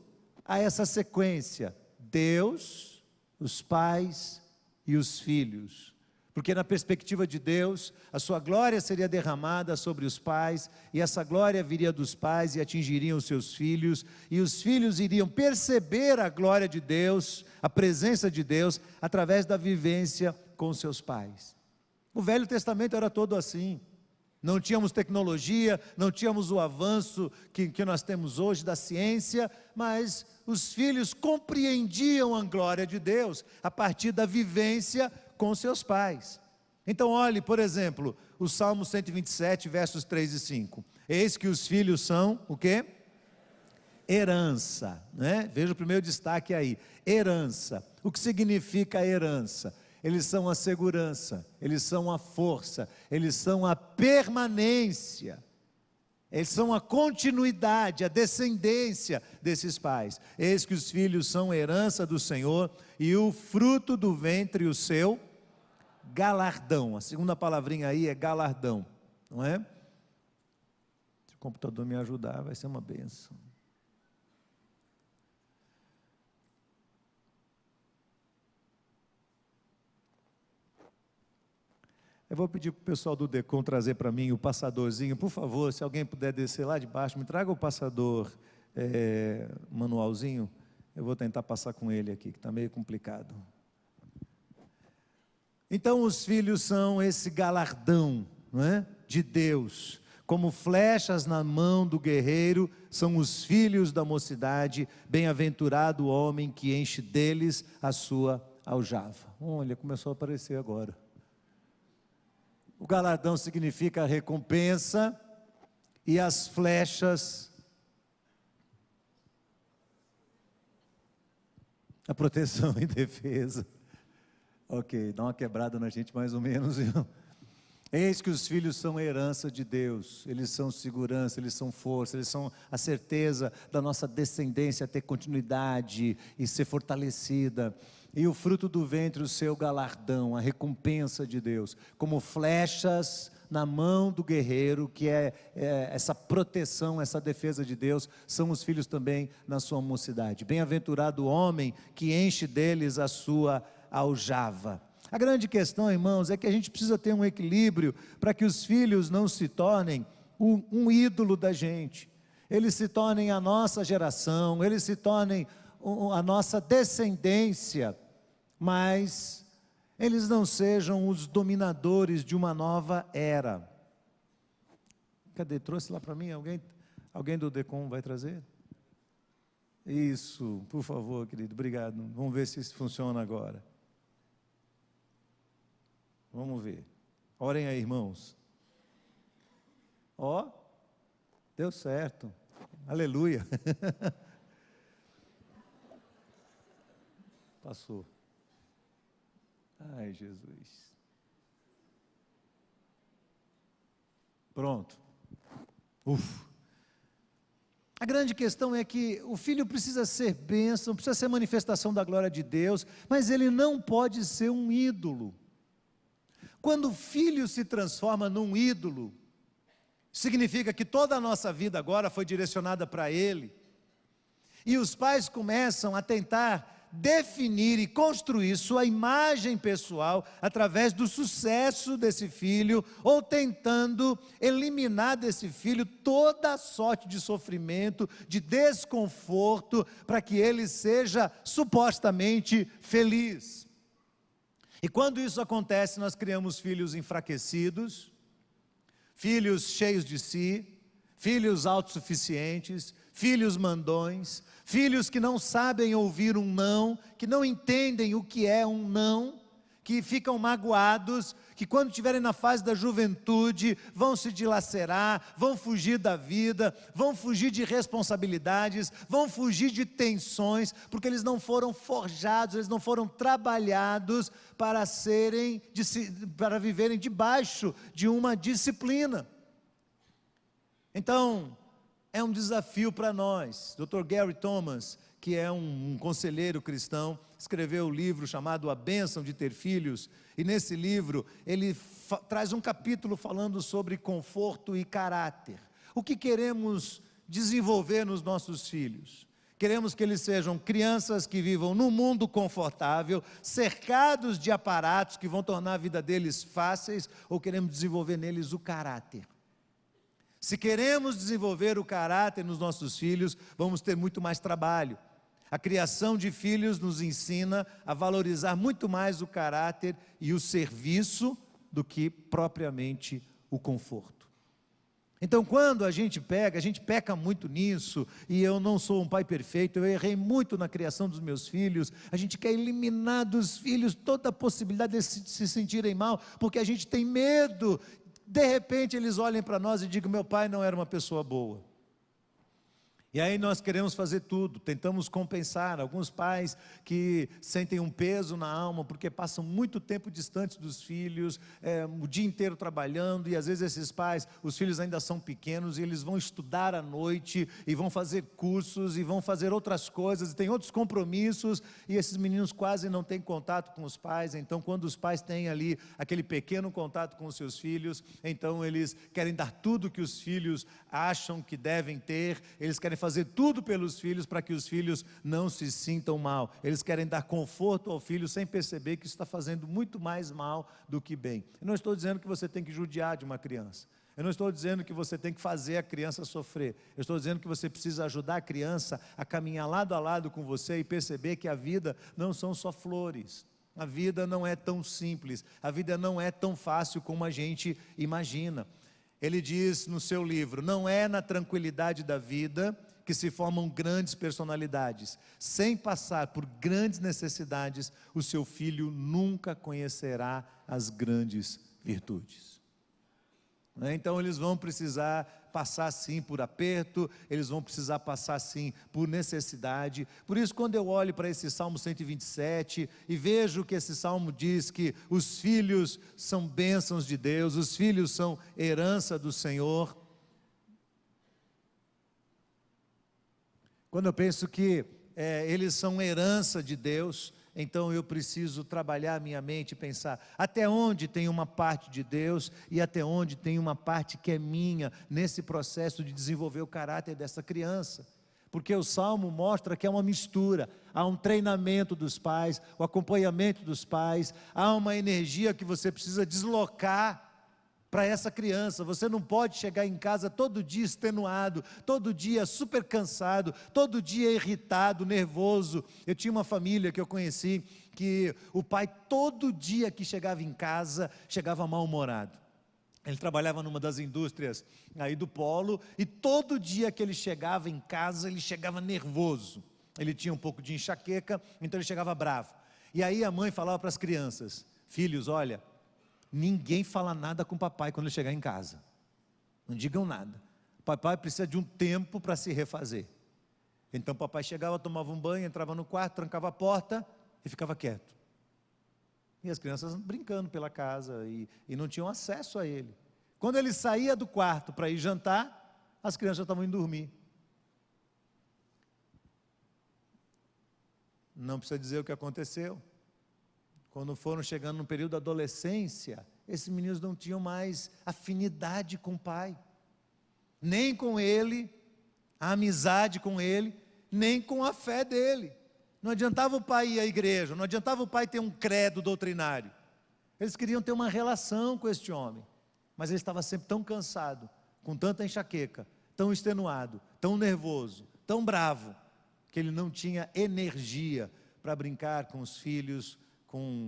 há essa sequência, Deus, os pais e os filhos, porque na perspectiva de Deus, a sua glória seria derramada sobre os pais, e essa glória viria dos pais e atingiria os seus filhos, e os filhos iriam perceber a glória de Deus, a presença de Deus, através da vivência com seus pais. O Velho Testamento era todo assim. Não tínhamos tecnologia, não tínhamos o avanço que nós temos hoje da ciência, mas os filhos compreendiam a glória de Deus a partir da vivência com seus pais. Então olhe, por exemplo, o Salmo 127, versos 3 e 5. Eis que os filhos são o quê? Herança, né? Veja o primeiro destaque aí, herança. O que significa herança? Eles são a segurança, eles são a força, eles são a permanência, eles são a continuidade, a descendência desses pais. Eis que os filhos são herança do Senhor, e o fruto do ventre o seu galardão. A segunda palavrinha aí é galardão, não é? Se o computador me ajudar, vai ser uma bênção. Eu vou pedir para o pessoal do DECOM trazer para mim o passadorzinho, por favor, se alguém puder descer lá de baixo, me traga o passador manualzinho, eu vou tentar passar com ele aqui, que está meio complicado. Então os filhos são esse galardão, não é? De Deus, como flechas na mão do guerreiro, são os filhos da mocidade, bem-aventurado o homem que enche deles a sua aljava. Olha, começou a aparecer agora. O galardão significa a recompensa, e as flechas, a proteção e defesa. Ok, dá uma quebrada na gente mais ou menos, viu? Eis que os filhos são a herança de Deus, eles são segurança, eles são força, eles são a certeza da nossa descendência ter continuidade e ser fortalecida. E o fruto do ventre, o seu galardão, a recompensa de Deus, como flechas na mão do guerreiro, que é essa proteção, essa defesa de Deus, são os filhos também na sua mocidade. Bem-aventurado o homem que enche deles a sua aljava. A grande questão, irmãos, é que a gente precisa ter um equilíbrio para que os filhos não se tornem um ídolo da gente, eles se tornem a nossa geração, eles se tornem a nossa descendência, mas eles não sejam os dominadores de uma nova era. Cadê? Trouxe lá para mim? Alguém do DECOM vai trazer? Isso, por favor, querido, obrigado. Vamos ver se isso funciona agora. Vamos ver. Orem aí, irmãos. Ó, deu certo. Aleluia. Passou. Ai, Jesus. Pronto. A grande questão é que o filho precisa ser bênção, precisa ser manifestação da glória de Deus, mas ele não pode ser um ídolo. Quando o filho se transforma num ídolo, significa que toda a nossa vida agora foi direcionada para ele, e os pais começam a tentar definir e construir sua imagem pessoal através do sucesso desse filho, ou tentando eliminar desse filho toda a sorte de sofrimento, de desconforto, para que ele seja supostamente feliz. E quando isso acontece, nós criamos filhos enfraquecidos, filhos cheios de si, filhos autossuficientes, filhos mandões, filhos que não sabem ouvir um não, que não entendem o que é um não, que ficam magoados, que quando estiverem na fase da juventude, vão se dilacerar, vão fugir da vida, vão fugir de responsabilidades, vão fugir de tensões, porque eles não foram forjados, eles não foram trabalhados para viverem debaixo de uma disciplina. Então, é um desafio para nós. Dr. Gary Thomas, que é um conselheiro cristão, escreveu um livro chamado A Bênção de Ter Filhos, e nesse livro ele traz um capítulo falando sobre conforto e caráter. O que queremos desenvolver nos nossos filhos? Queremos que eles sejam crianças que vivam num mundo confortável, cercados de aparatos que vão tornar a vida deles fáceis, ou queremos desenvolver neles o caráter? Se queremos desenvolver o caráter nos nossos filhos, vamos ter muito mais trabalho. A criação de filhos nos ensina a valorizar muito mais o caráter e o serviço do que propriamente o conforto. Então, quando a gente peca muito nisso, e eu não sou um pai perfeito, eu errei muito na criação dos meus filhos, a gente quer eliminar dos filhos toda a possibilidade de se sentirem mal, porque a gente tem medo. De repente eles olhem para nós e digam: meu pai não era uma pessoa boa. E aí nós queremos fazer tudo, tentamos compensar. Alguns pais que sentem um peso na alma, porque passam muito tempo distantes dos filhos, o dia inteiro trabalhando, e às vezes esses pais, os filhos ainda são pequenos, e eles vão estudar à noite, e vão fazer cursos, e vão fazer outras coisas, e tem outros compromissos, e esses meninos quase não têm contato com os pais. Então, quando os pais têm ali aquele pequeno contato com os seus filhos, então eles querem dar tudo que os filhos acham que devem ter, eles querem fazer tudo pelos filhos para que os filhos não se sintam mal. Eles querem dar conforto ao filho sem perceber que isso está fazendo muito mais mal do que bem. Eu não estou dizendo que você tem que judiar de uma criança. Eu não estou dizendo que você tem que fazer a criança sofrer. Eu estou dizendo que você precisa ajudar a criança a caminhar lado a lado com você e perceber que a vida não são só flores. A vida não é tão simples. A vida não é tão fácil como a gente imagina. Ele diz no seu livro: não é na tranquilidade da vida que se formam grandes personalidades. Sem passar por grandes necessidades, o seu filho nunca conhecerá as grandes virtudes. Então eles vão precisar passar sim por aperto, eles vão precisar passar sim por necessidade. Por isso, quando eu olho para esse Salmo 127 e vejo que esse Salmo diz que os filhos são bênçãos de Deus, os filhos são herança do Senhor, quando eu penso que eles são herança de Deus, então eu preciso trabalhar a minha mente e pensar: até onde tem uma parte de Deus e até onde tem uma parte que é minha, nesse processo de desenvolver o caráter dessa criança. porque o Salmo mostra que é uma mistura, há um treinamento dos pais, o acompanhamento dos pais, há uma energia que você precisa deslocar para essa criança. Você não pode chegar em casa todo dia extenuado, todo dia super cansado, todo dia irritado, nervoso. Eu tinha uma família que eu conheci, que o pai todo dia que chegava em casa, chegava mal-humorado. Ele trabalhava numa das indústrias aí do polo, e todo dia que ele chegava em casa, ele chegava nervoso. Ele tinha um pouco de enxaqueca, então ele chegava bravo. E aí a mãe falava para as crianças: filhos, olha, ninguém fala nada com o papai quando ele chegar em casa. Não digam nada. O papai precisa de um tempo para se refazer. Então o papai chegava, tomava um banho, entrava no quarto, trancava a porta e ficava quieto. E as crianças brincando pela casa e não tinham acesso a ele. Quando ele saía do quarto para ir jantar, as crianças já estavam indo dormir. Não precisa dizer o que aconteceu. Quando foram chegando no período da adolescência, esses meninos não tinham mais afinidade com o pai, nem com ele, a amizade com ele, nem com a fé dele. Não adiantava o pai ir à igreja, não adiantava o pai ter um credo doutrinário. Eles queriam ter uma relação com este homem, mas ele estava sempre tão cansado, com tanta enxaqueca, tão extenuado, tão nervoso, tão bravo, que ele não tinha energia para brincar com os filhos.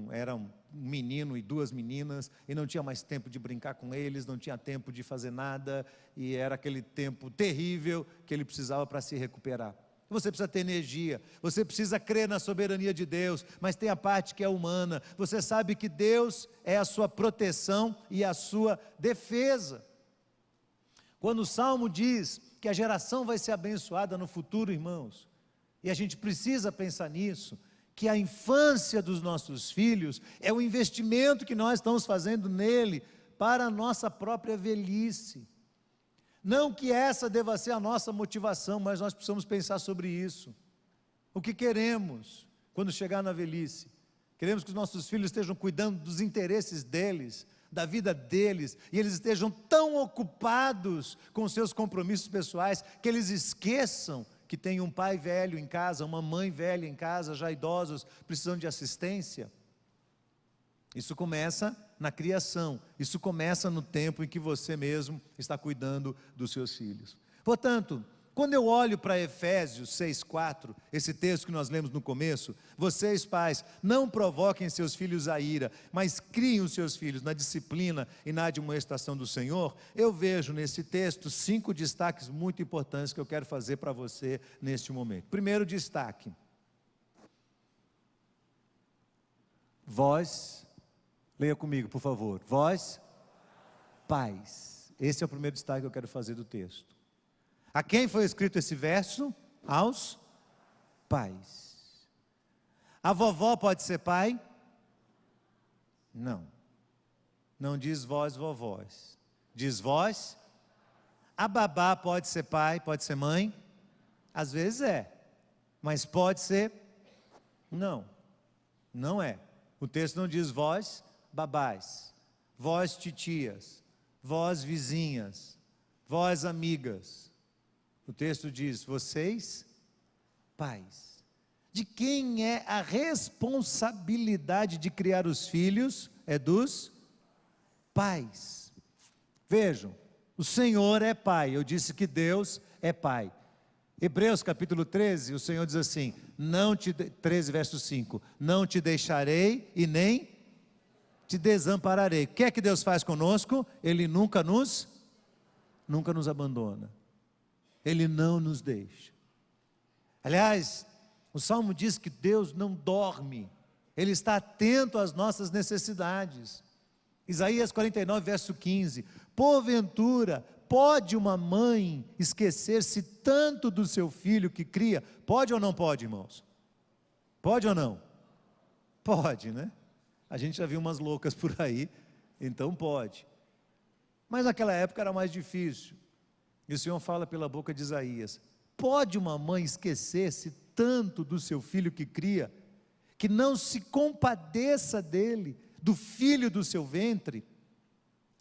Era um menino e duas meninas, e não tinha mais tempo de brincar com eles, não tinha tempo de fazer nada, e era aquele tempo terrível que ele precisava para se recuperar. Você precisa ter energia, você precisa crer na soberania de Deus, mas tem a parte que é humana. Você sabe que Deus é a sua proteção e a sua defesa. Quando o Salmo diz que a geração vai ser abençoada no futuro, irmãos, e a gente precisa pensar nisso, que a infância dos nossos filhos é o investimento que nós estamos fazendo nele para a nossa própria velhice. Não que essa deva ser a nossa motivação, mas nós precisamos pensar sobre isso. O que queremos quando chegar na velhice? Queremos que os nossos filhos estejam cuidando dos interesses deles, da vida deles, e eles estejam tão ocupados com seus compromissos pessoais, que eles esqueçam que tem um pai velho em casa, uma mãe velha em casa, já idosos, precisando de assistência. Isso começa na criação, isso começa no tempo em que você mesmo está cuidando dos seus filhos. Portanto, quando eu olho para Efésios 6,4, esse texto que nós lemos no começo: vocês pais, não provoquem seus filhos a ira, mas criem os seus filhos na disciplina e na admoestação do Senhor. Eu vejo nesse texto 5 destaques muito importantes que eu quero fazer para você neste momento. Primeiro destaque: vós, leia comigo por favor, vós pais. Esse é o primeiro destaque que eu quero fazer do texto. A quem foi escrito esse verso? Aos pais. A vovó pode ser pai? Não. Não diz vós, vovós. Diz vós. A babá pode ser pai, pode ser mãe? Às vezes é. Mas pode ser? Não. Não é. O texto não diz vós, babás. Vós, titias. Vós, vizinhas. Vós, amigas. O texto diz: vocês, pais. De quem é a responsabilidade de criar os filhos? É dos pais. Vejam, o Senhor é pai. Eu disse que Deus é pai. Hebreus capítulo 13, o Senhor diz assim: 13 verso 5, não te deixarei e nem te desampararei. O que é que Deus faz conosco? Ele nunca nos abandona. Ele não nos deixa. Aliás, o Salmo diz que Deus não dorme, Ele está atento às nossas necessidades. Isaías 49, verso 15: porventura, pode uma mãe esquecer-se tanto do seu filho que cria? Pode ou não pode, irmãos? Pode ou não? Pode, né? A gente já viu umas loucas por aí, então pode. Mas naquela época era mais difícil. E o Senhor fala pela boca de Isaías: pode uma mãe esquecer-se tanto do seu filho que cria, que não se compadeça dele, do filho do seu ventre?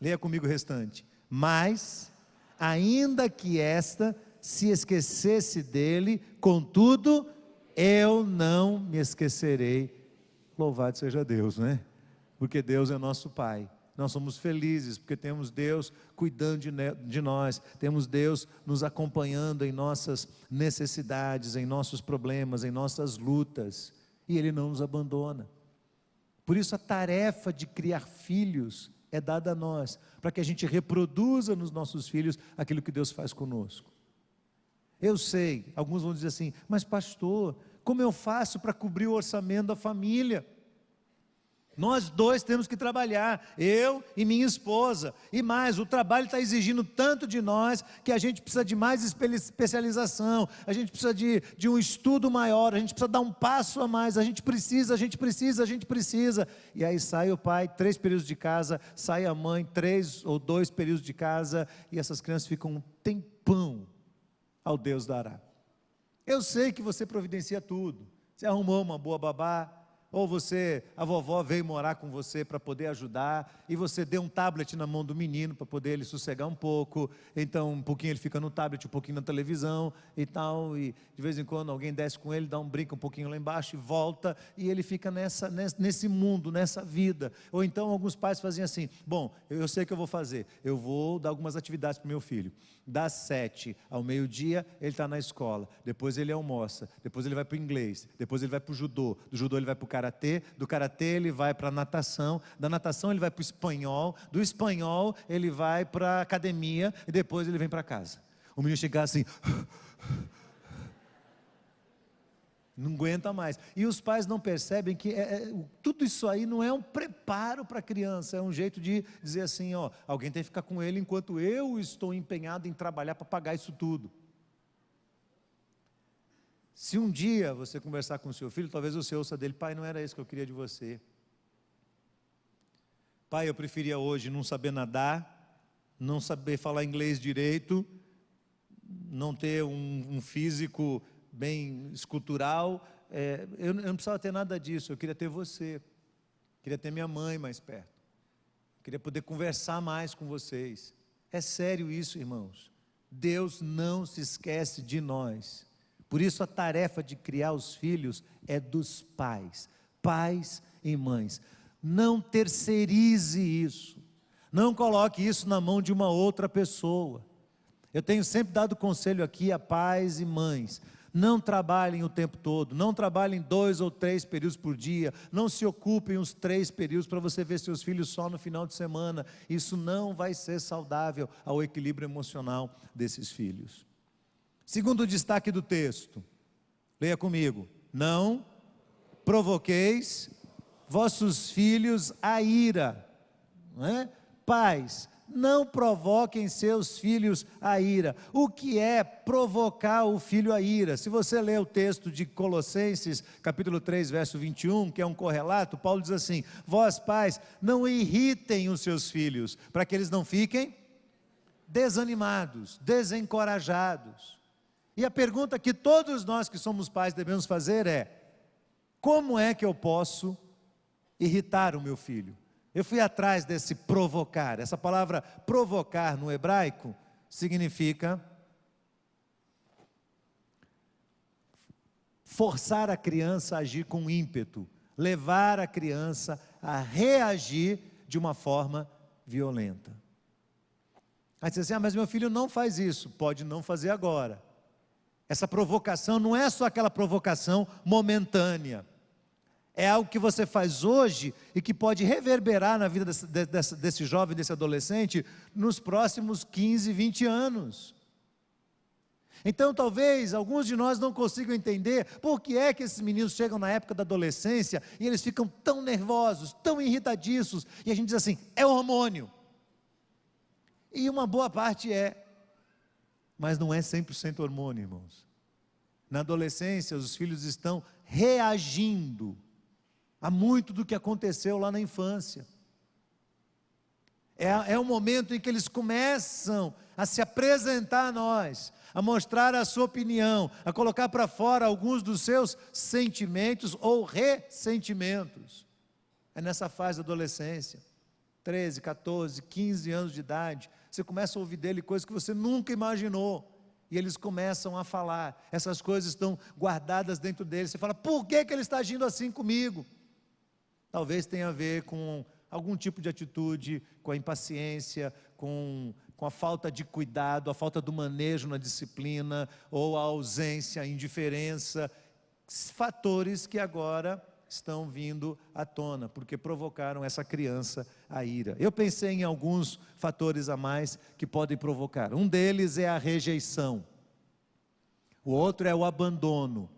Leia comigo o restante. Mas, ainda que esta se esquecesse dele, contudo, eu não me esquecerei. Louvado seja Deus, né? Porque Deus é nosso Pai. Nós somos felizes porque temos Deus cuidando de nós, temos Deus nos acompanhando em nossas necessidades, em nossos problemas, em nossas lutas, e Ele não nos abandona. Por isso a tarefa de criar filhos é dada a nós, para que a gente reproduza nos nossos filhos aquilo que Deus faz conosco. Eu sei, alguns vão dizer assim, mas pastor, como eu faço para cobrir o orçamento da família? Nós dois temos que trabalhar, eu e minha esposa, e mais, o trabalho está exigindo tanto de nós, que a gente precisa de mais especialização, a gente precisa de um estudo maior, a gente precisa dar um passo a mais, a gente precisa, e aí sai o pai, 3 períodos de casa, sai a mãe, 3 ou 2 períodos de casa, e essas crianças ficam um tempão ao Deus dará. Eu sei que você providencia tudo, você arrumou uma boa babá, ou a vovó veio morar com você para poder ajudar, e você deu um tablet na mão do menino para poder ele sossegar um pouco, então um pouquinho ele fica no tablet, um pouquinho na televisão e tal, e de vez em quando alguém desce com ele, dá um brinco um pouquinho lá embaixo e volta, e ele fica nesse mundo, nessa vida. Ou então alguns pais faziam assim, bom, eu sei o que eu vou fazer, eu vou dar algumas atividades para o meu filho, das 7 ao meio-dia ele está na escola, depois ele almoça, depois ele vai para o inglês, depois ele vai para o judô, do judô ele vai para o karatê, do karatê ele vai para a natação, da natação ele vai para o espanhol, do espanhol ele vai para a academia e depois ele vem para casa. O menino chega assim, não aguenta mais, e os pais não percebem que tudo isso aí não é um preparo para a criança, é um jeito de dizer assim, ó, alguém tem que ficar com ele enquanto eu estou empenhado em trabalhar para pagar isso tudo. Se um dia você conversar com o seu filho, talvez você ouça dele, pai, não era isso que eu queria de você, pai, eu preferia hoje não saber nadar, não saber falar inglês direito, não ter um físico bem escultural, eu não precisava ter nada disso, eu queria ter você, queria ter minha mãe mais perto, queria poder conversar mais com vocês. É sério isso, irmãos, Deus não se esquece de nós, por isso a tarefa de criar os filhos é dos pais e mães, não terceirize isso, não coloque isso na mão de uma outra pessoa. Eu tenho sempre dado conselho aqui a pais e mães, não trabalhem o tempo todo, não trabalhem 2 ou 3 períodos por dia, não se ocupem os 3 períodos para você ver seus filhos só no final de semana, isso não vai ser saudável ao equilíbrio emocional desses filhos. Segundo destaque do texto, leia comigo, não provoqueis vossos filhos a ira, não é? Pais, não provoquem seus filhos a ira. O que é provocar o filho a ira? Se você ler o texto de Colossenses, capítulo 3, verso 21, que é um correlato, Paulo diz assim, vós pais, não irritem os seus filhos, para que eles não fiquem desanimados, desencorajados. E a pergunta que todos nós que somos pais devemos fazer é, como é que eu posso irritar o meu filho? Eu fui atrás desse provocar, essa palavra provocar no hebraico significa forçar a criança a agir com ímpeto, levar a criança a reagir de uma forma violenta. Aí você diz assim, mas meu filho não faz isso, pode não fazer agora. Essa provocação não é só aquela provocação momentânea, é algo que você faz hoje e que pode reverberar na vida desse jovem, desse adolescente, nos próximos 15, 20 anos. Então talvez alguns de nós não consigam entender por que é que esses meninos chegam na época da adolescência e eles ficam tão nervosos, tão irritadiços, e a gente diz assim, é hormônio. E uma boa parte mas não é 100% hormônio, irmãos. Na adolescência os filhos estão reagindo há muito do que aconteceu lá na infância. É o momento em que eles começam a se apresentar a nós, a mostrar a sua opinião, a colocar para fora alguns dos seus sentimentos ou ressentimentos. É nessa fase da adolescência, 13, 14, 15 anos de idade, você começa a ouvir dele coisas que você nunca imaginou, e eles começam a falar, essas coisas estão guardadas dentro deles, você fala, por que ele está agindo assim comigo? Talvez tenha a ver com algum tipo de atitude, com a impaciência, com a falta de cuidado, a falta do manejo na disciplina, ou a ausência, a indiferença, fatores que agora estão vindo à tona, porque provocaram essa criança a ira. Eu pensei em alguns fatores a mais que podem provocar. Um deles é a rejeição. O outro é o abandono.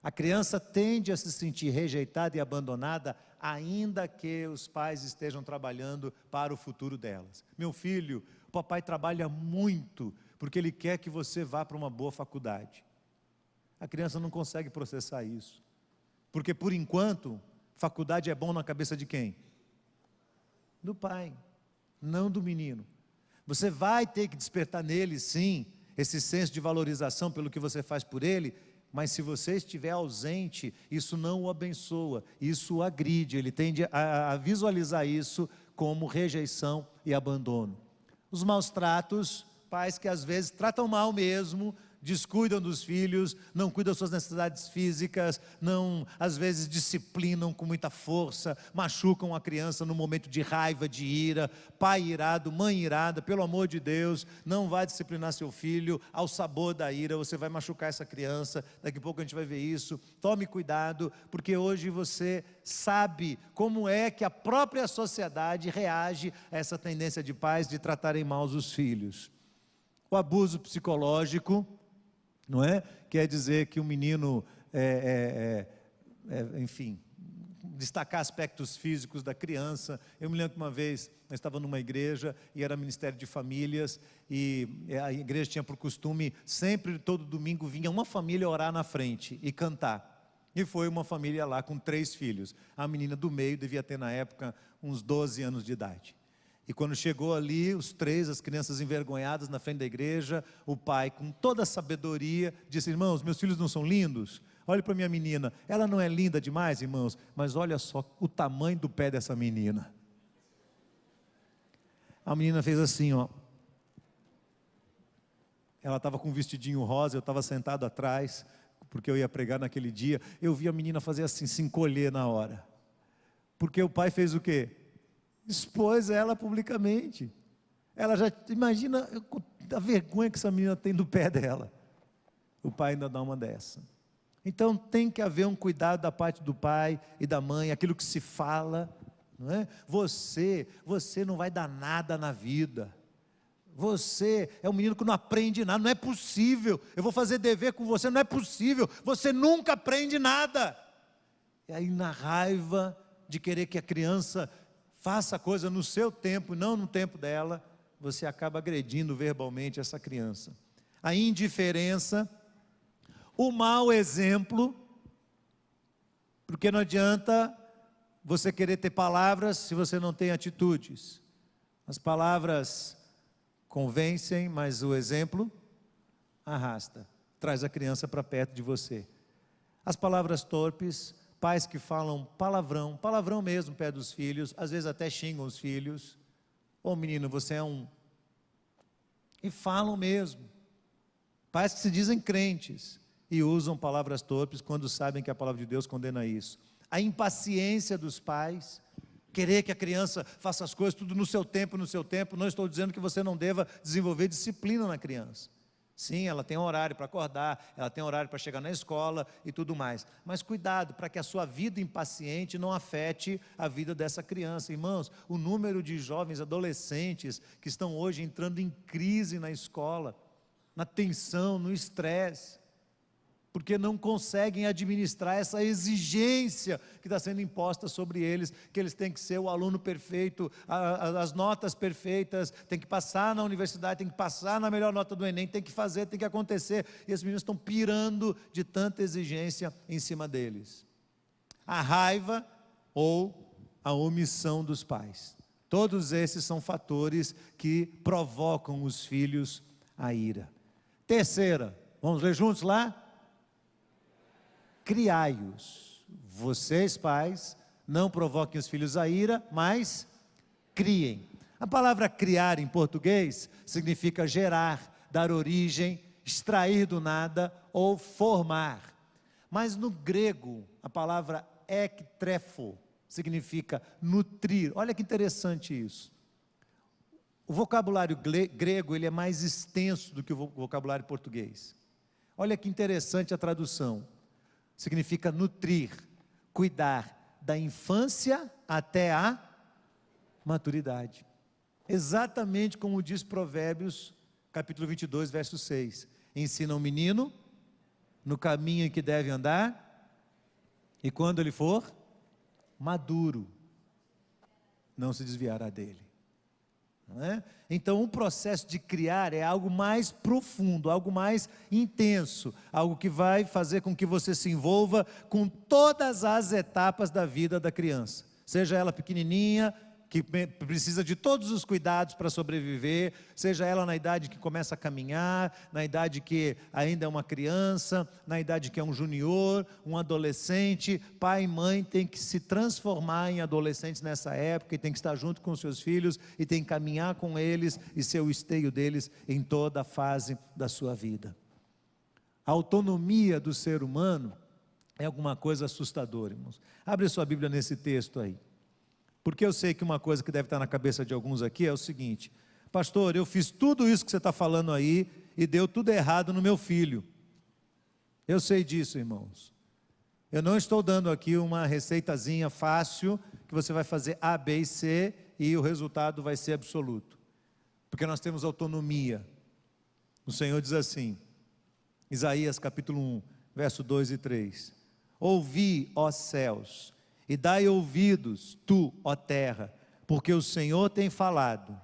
A criança tende a se sentir rejeitada e abandonada, ainda que os pais estejam trabalhando para o futuro delas. Meu filho, o papai trabalha muito, porque ele quer que você vá para uma boa faculdade. A criança não consegue processar isso, porque por enquanto, faculdade é bom na cabeça de quem? Do pai, não do menino. Você vai ter que despertar nele, sim, esse senso de valorização pelo que você faz por ele, mas se você estiver ausente, isso não o abençoa, isso o agride, ele tende a visualizar isso como rejeição e abandono. Os maus tratos, pais que às vezes tratam mal mesmo, descuidam dos filhos, não cuidam das suas necessidades físicas, não, às vezes disciplinam com muita força, machucam a criança no momento de raiva, de ira, pai irado, mãe irada, pelo amor de Deus, não vai disciplinar seu filho ao sabor da ira, você vai machucar essa criança, daqui a pouco a gente vai ver isso, tome cuidado, porque hoje você sabe como é que a própria sociedade reage a essa tendência de pais de tratarem mal os filhos. O abuso psicológico, não é? Quer dizer que o menino, enfim, destacar aspectos físicos da criança. Eu me lembro que uma vez, eu estava numa igreja, e era Ministério de Famílias, e a igreja tinha por costume, sempre, todo domingo, vinha uma família orar na frente e cantar. E foi uma família lá com 3 filhos. A menina do meio devia ter na época uns 12 anos de idade. E quando chegou ali, os 3, as crianças envergonhadas na frente da igreja, o pai, com toda a sabedoria, disse, irmãos, meus filhos não são lindos? Olhe para minha menina, ela não é linda demais, irmãos? Mas olha só o tamanho do pé dessa menina. A menina fez assim, ó. Ela estava com um vestidinho rosa, eu estava sentado atrás, porque eu ia pregar naquele dia. Eu vi a menina fazer assim, se encolher na hora. Porque o pai fez o quê? Expôs ela publicamente. Ela já, imagina a vergonha que essa menina tem do pé dela. O pai ainda dá uma dessa. Então tem que haver um cuidado da parte do pai e da mãe, aquilo que se fala, não é? Você não vai dar nada na vida. Você é um menino que não aprende nada, não é possível. Eu vou fazer dever com você, não é possível. Você nunca aprende nada. E aí na raiva de querer que a criança faça a coisa no seu tempo, não no tempo dela, você acaba agredindo verbalmente essa criança. A indiferença, o mau exemplo, porque não adianta você querer ter palavras se você não tem atitudes. As palavras convencem, mas o exemplo arrasta, traz a criança para perto de você. As palavras torpes, pais que falam palavrão mesmo perto dos filhos, às vezes até xingam os filhos. Ô menino, você é um... E falam mesmo. Pais que se dizem crentes e usam palavras torpes quando sabem que a palavra de Deus condena isso. A impaciência dos pais, querer que a criança faça as coisas tudo no seu tempo, não estou dizendo que você não deva desenvolver disciplina na criança. Sim, ela tem horário para acordar, ela tem horário para chegar na escola e tudo mais. Mas cuidado para que a sua vida impaciente não afete a vida dessa criança. Irmãos, o número de jovens adolescentes que estão hoje entrando em crise na escola, na tensão, no estresse, porque não conseguem administrar essa exigência que está sendo imposta sobre eles, que eles têm que ser o aluno perfeito, as notas perfeitas, tem que passar na universidade, tem que passar na melhor nota do Enem, tem que fazer, tem que acontecer, e as meninas estão pirando de tanta exigência em cima deles. A raiva ou a omissão dos pais. Todos esses são fatores que provocam os filhos a ira. Terceira, vamos ler juntos lá? Criai-os. Vocês, pais, não provoquem os filhos a ira, mas criem. A palavra criar em português significa gerar, dar origem, extrair do nada ou formar. Mas no grego, a palavra ektrefo significa nutrir. Olha que interessante isso. O vocabulário grego ele é mais extenso do que o vocabulário português. Olha que interessante a tradução. Significa nutrir, cuidar da infância até a maturidade. Exatamente como diz Provérbios, capítulo 22, verso 6. Ensina o menino no caminho em que deve andar, e quando ele for maduro, não se desviará dele. Não é? Então, o processo de criar é algo mais profundo, algo mais intenso, algo que vai fazer com que você se envolva com todas as etapas da vida da criança, seja ela pequenininha, que precisa de todos os cuidados para sobreviver, seja ela na idade que começa a caminhar, na idade que ainda é uma criança, na idade que é um junior, um adolescente. Pai e mãe têm que se transformar em adolescentes nessa época, e tem que estar junto com os seus filhos, e tem que caminhar com eles, e ser o esteio deles em toda a fase da sua vida. A autonomia do ser humano é alguma coisa assustadora, irmãos. Abre sua Bíblia nesse texto aí. Porque eu sei que uma coisa que deve estar na cabeça de alguns aqui é o seguinte: pastor, eu fiz tudo isso que você está falando aí e deu tudo errado no meu filho. Eu sei disso, irmãos. Eu não estou dando aqui uma receitazinha fácil que você vai fazer A, B e C e o resultado vai ser absoluto. Porque nós temos autonomia. O Senhor diz assim, Isaías capítulo 1, verso 2 e 3. Ouvi, ó céus, e dai ouvidos, tu, ó terra, porque o Senhor tem falado.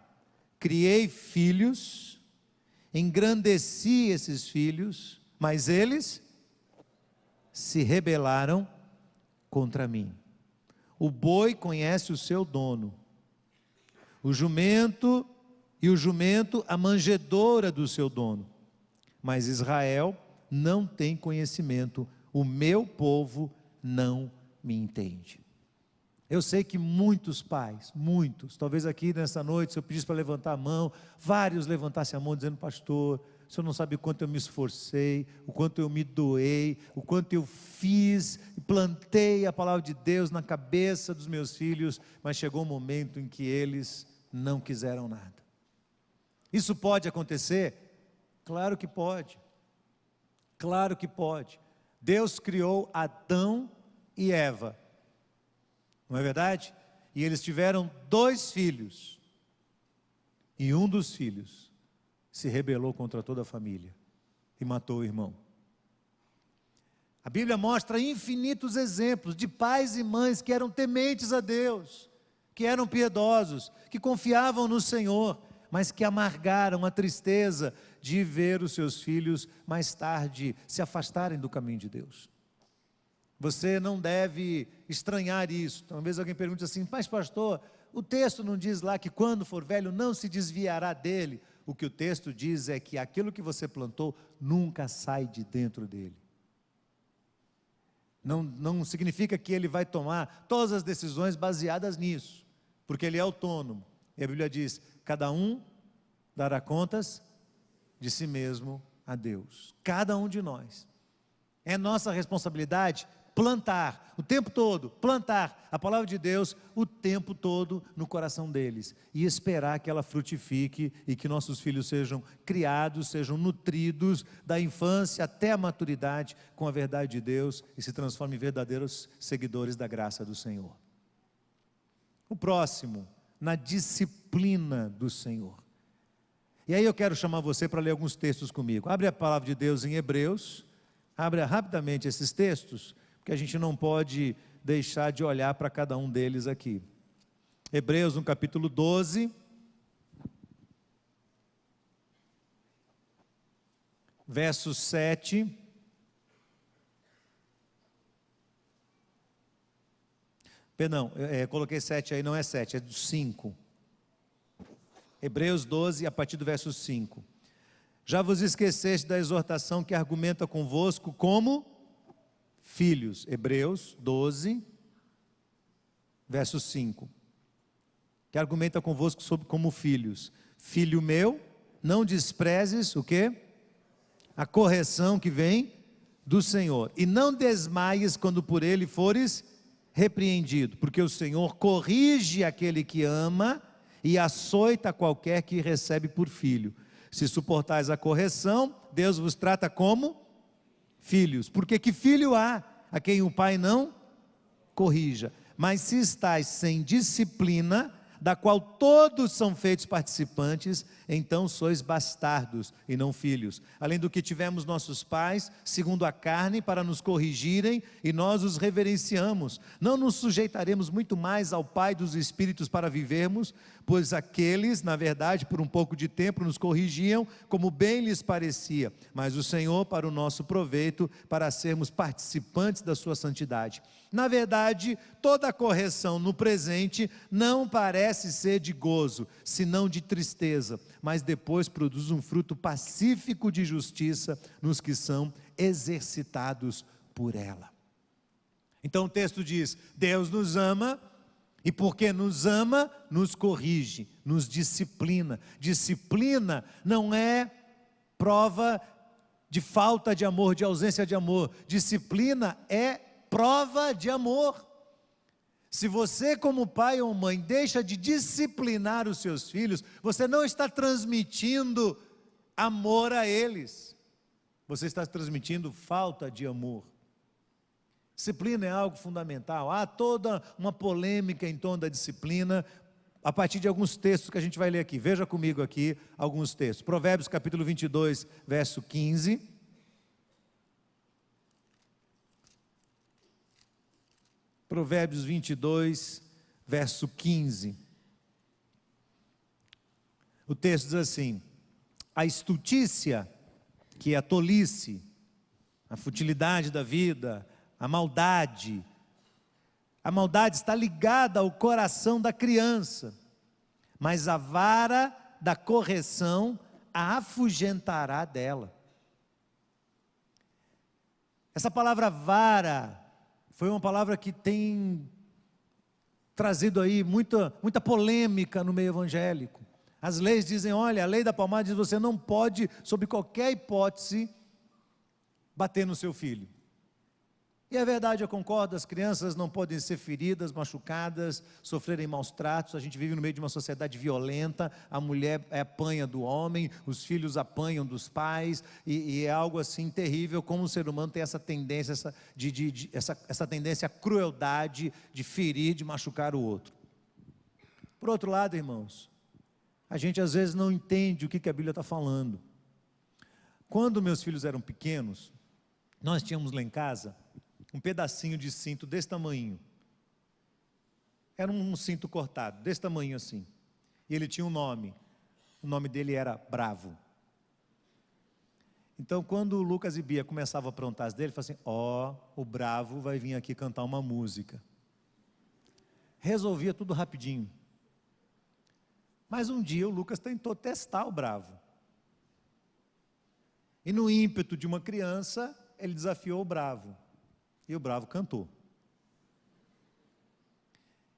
Criei filhos, engrandeci esses filhos, mas eles se rebelaram contra mim. O boi conhece o seu dono, o jumento a manjedoura do seu dono, mas Israel não tem conhecimento, o meu povo não me entende. Eu sei que muitos pais, talvez aqui nessa noite, se eu pedisse para levantar a mão, vários levantassem a mão dizendo: pastor, o senhor não sabe o quanto eu me esforcei, o quanto eu me doei, o quanto eu fiz, plantei a palavra de Deus na cabeça dos meus filhos, mas chegou um momento em que eles não quiseram nada. Isso pode acontecer? Claro que pode. Claro que pode. Deus criou Adão e Eva, não é verdade? E eles tiveram 2 filhos, e um dos filhos se rebelou contra toda a família e matou o irmão. A Bíblia mostra infinitos exemplos de pais e mães que eram tementes a Deus, que eram piedosos, que confiavam no Senhor, mas que amargaram a tristeza de ver os seus filhos mais tarde se afastarem do caminho de Deus. Você não deve estranhar isso. Talvez alguém pergunte assim: mas pastor, o texto não diz lá que quando for velho não se desviará dele? O que o texto diz é que aquilo que você plantou nunca sai de dentro dele. Não significa que ele vai tomar todas as decisões baseadas nisso, porque ele é autônomo. E a Bíblia diz: cada um dará contas de si mesmo a Deus. Cada um de nós. É nossa responsabilidade plantar o tempo todo, plantar a palavra de Deus o tempo todo no coração deles, e esperar que ela frutifique, e que nossos filhos sejam criados, sejam nutridos da infância até a maturidade com a verdade de Deus, e se transformem em verdadeiros seguidores da graça do Senhor. O próximo, na disciplina do Senhor. E aí eu quero chamar você para ler alguns textos comigo. Abre a palavra de Deus em Hebreus, abra rapidamente esses textos, porque a gente não pode deixar de olhar para cada um deles aqui. Hebreus no capítulo 12, verso 7. Perdão, coloquei 7 aí, não é 7, é do 5. Hebreus 12, a partir do verso 5. Já vos esqueceste da exortação que argumenta convosco como filhos. Hebreus 12, verso 5. Que argumenta convosco como filhos. Filho meu, não desprezes o quê? A correção que vem do Senhor. E não desmaies quando por ele fores repreendido, porque o Senhor corrige aquele que ama e açoita qualquer que recebe por filho. Se suportais a correção, Deus vos trata como filhos. Porque que filho há a quem o pai não corrija? Mas se estáis sem disciplina, da qual todos são feitos participantes, então sois bastardos e não filhos. Além do que tivemos nossos pais, segundo a carne, para nos corrigirem, e nós os reverenciamos. Não nos sujeitaremos muito mais ao Pai dos Espíritos para vivermos, pois aqueles, na verdade, por um pouco de tempo nos corrigiam, como bem lhes parecia, mas o Senhor para o nosso proveito, para sermos participantes da sua santidade. Na verdade, toda correção no presente não parece ser de gozo, senão de tristeza, mas depois produz um fruto pacífico de justiça nos que são exercitados por ela. Então o texto diz: Deus nos ama, e porque nos ama, nos corrige, nos disciplina. Disciplina não é prova de falta de amor, de ausência de amor. Disciplina é prova de amor. Se você, como pai ou mãe, deixa de disciplinar os seus filhos, você não está transmitindo amor a eles, você está transmitindo falta de amor. Disciplina é algo fundamental. Há toda uma polêmica em torno da disciplina, a partir de alguns textos que a gente vai ler aqui. Veja comigo aqui alguns textos. Provérbios capítulo 22, verso 15. Provérbios 22, verso 15. O texto diz assim: a estultícia, que é a tolice, a futilidade da vida, a maldade está ligada ao coração da criança, mas a vara da correção a afugentará dela. Essa palavra vara foi uma palavra que tem trazido aí muita polêmica no meio evangélico. As leis dizem, olha, a lei da palmada diz que você não pode, sob qualquer hipótese, bater no seu filho. E é verdade, eu concordo, as crianças não podem ser feridas, machucadas, sofrerem maus tratos. A gente vive no meio de uma sociedade violenta, a mulher apanha do homem, os filhos apanham dos pais, e é algo assim terrível, como o ser humano tem essa tendência, essa tendência à crueldade, de ferir, de machucar o outro. Por outro lado, irmãos, a gente às vezes não entende o que a Bíblia está falando. Quando meus filhos eram pequenos, nós tínhamos lá em casa um pedacinho de cinto desse tamanho. Era um cinto cortado, desse tamanho assim. E ele tinha um nome. O nome dele era Bravo. Então, quando o Lucas e Bia começavam a aprontar as dele, ele falava assim, o Bravo vai vir aqui cantar uma música. Resolvia tudo rapidinho. Mas um dia o Lucas tentou testar o Bravo. E no ímpeto de uma criança, ele desafiou o Bravo. E o Bravo cantou.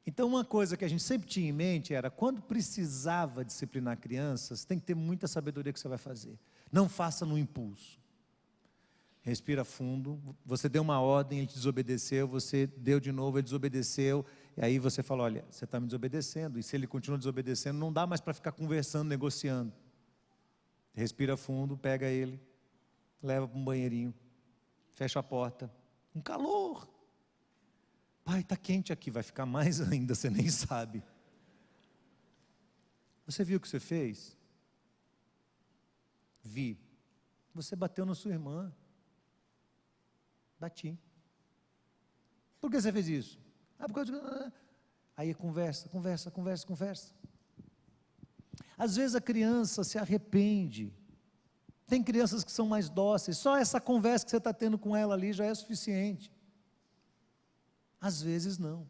Então uma coisa que a gente sempre tinha em mente era, quando precisava disciplinar crianças, tem que ter muita sabedoria que você vai fazer. Não faça no impulso. Respira fundo, você deu uma ordem, ele desobedeceu, você deu de novo, ele desobedeceu, e aí você fala, olha, você está me desobedecendo, e se ele continua desobedecendo, não dá mais para ficar conversando, negociando. Respira fundo, pega ele, leva para um banheirinho, fecha a porta. Um calor. Pai, está quente aqui, vai ficar mais ainda, você nem sabe. Você viu o que você fez? Vi. Você bateu na sua irmã. Bati. Por que você fez isso? Aí conversa. Às vezes a criança se arrepende. Tem crianças que são mais dóceis, só essa conversa que você está tendo com ela ali já é suficiente. Às vezes não.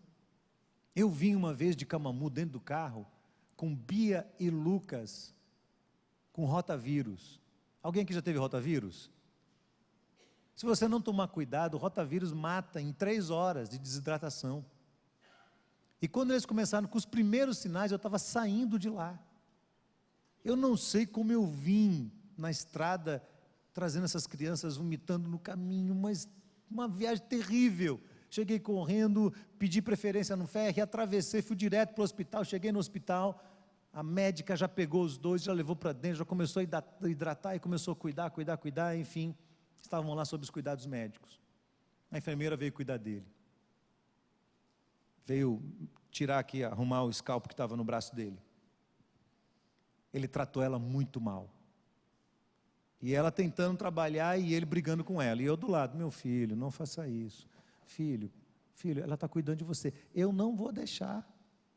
Eu vim uma vez de Camamu dentro do carro, com Bia e Lucas, com rotavírus. Alguém aqui já teve rotavírus? Se você não tomar cuidado, o rotavírus mata em 3 horas de desidratação. E quando eles começaram com os primeiros sinais, eu estava saindo de lá. Eu não sei como eu vim na estrada, trazendo essas crianças, vomitando no caminho, mas uma viagem terrível. Cheguei correndo, pedi preferência no ferry, atravessei, fui direto para o hospital, cheguei no hospital, a médica já pegou os dois, já levou para dentro, já começou a hidratar e começou a cuidar, enfim, estavam lá sob os cuidados médicos. A enfermeira veio cuidar dele. Veio tirar aqui, arrumar o scalpo que estava no braço dele. Ele tratou ela muito mal. E ela tentando trabalhar e ele brigando com ela. E eu do lado, meu filho, não faça isso. Filho, ela está cuidando de você. Eu não vou deixar.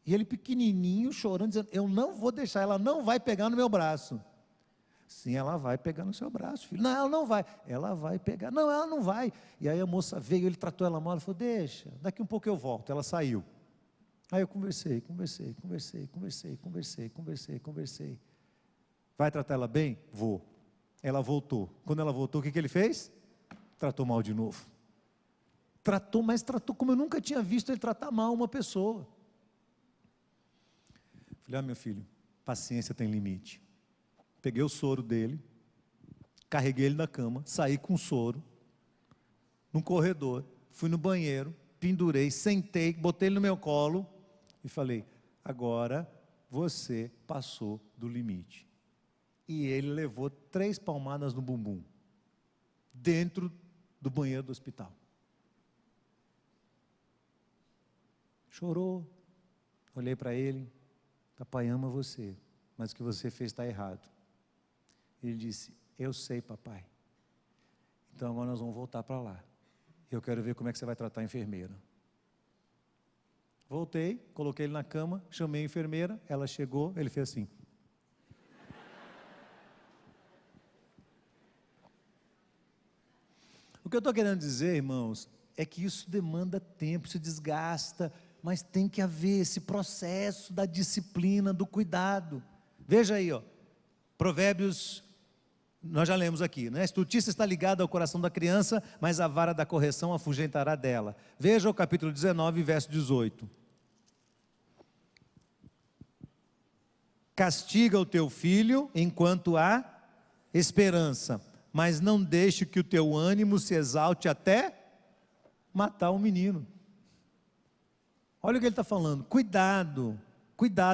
E ele pequenininho, chorando, dizendo, eu não vou deixar, ela não vai pegar no meu braço. Sim, ela vai pegar no seu braço, filho. Não, ela não vai. Ela vai pegar. Não, ela não vai. E aí a moça veio, ele tratou ela mal, ela falou, deixa, daqui um pouco eu volto. Ela saiu. Aí eu conversei. Vai tratar ela bem? Vou. Ela voltou. Quando ela voltou, o que ele fez? Tratou mal de novo. Mas tratou como eu nunca tinha visto ele tratar mal uma pessoa. Falei, meu filho, paciência tem limite. Peguei o soro dele, carreguei ele na cama, saí com o soro, no corredor, fui no banheiro, pendurei, sentei, botei ele no meu colo e falei, agora você passou do limite. E ele levou 3 palmadas no bumbum, dentro do banheiro do hospital. Chorou, olhei para ele, papai ama você, mas o que você fez está errado. Ele disse, eu sei, papai, então agora nós vamos voltar para lá, eu quero ver como é que você vai tratar a enfermeira. Voltei, coloquei ele na cama, chamei a enfermeira, ela chegou, ele fez assim. O que eu estou querendo dizer, irmãos, é que isso demanda tempo, isso desgasta, mas tem que haver esse processo da disciplina, do cuidado. Veja aí, Provérbios, nós já lemos aqui, né? A estultícia está ligada ao coração da criança, mas a vara da correção afugentará dela. Veja o capítulo 19, verso 18. Castiga o teu filho enquanto há esperança, mas não deixe que o teu ânimo se exalte até matar o menino. Olha o que ele está falando, cuidado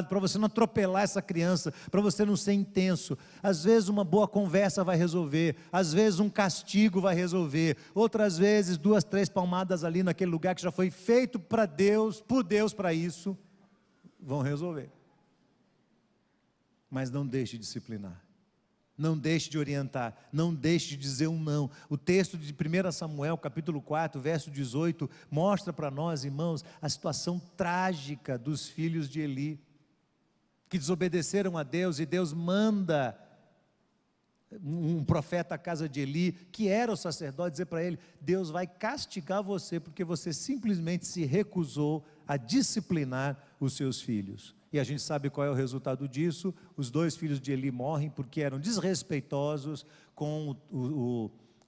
para você não atropelar essa criança, para você não ser intenso. Às vezes uma boa conversa vai resolver, às vezes um castigo vai resolver, outras vezes 2, 3 palmadas ali naquele lugar que já foi feito para Deus, por Deus para isso, vão resolver. Mas não deixe de disciplinar, não deixe de orientar, não deixe de dizer um não. O texto de 1 Samuel, capítulo 4, verso 18, mostra para nós, irmãos, a situação trágica dos filhos de Eli, que desobedeceram a Deus, e Deus manda um profeta à casa de Eli, que era o sacerdote, dizer para ele, Deus vai castigar você, porque você simplesmente se recusou a disciplinar os seus filhos. E a gente sabe qual é o resultado disso. Os 2 filhos de Eli morrem porque eram desrespeitosos com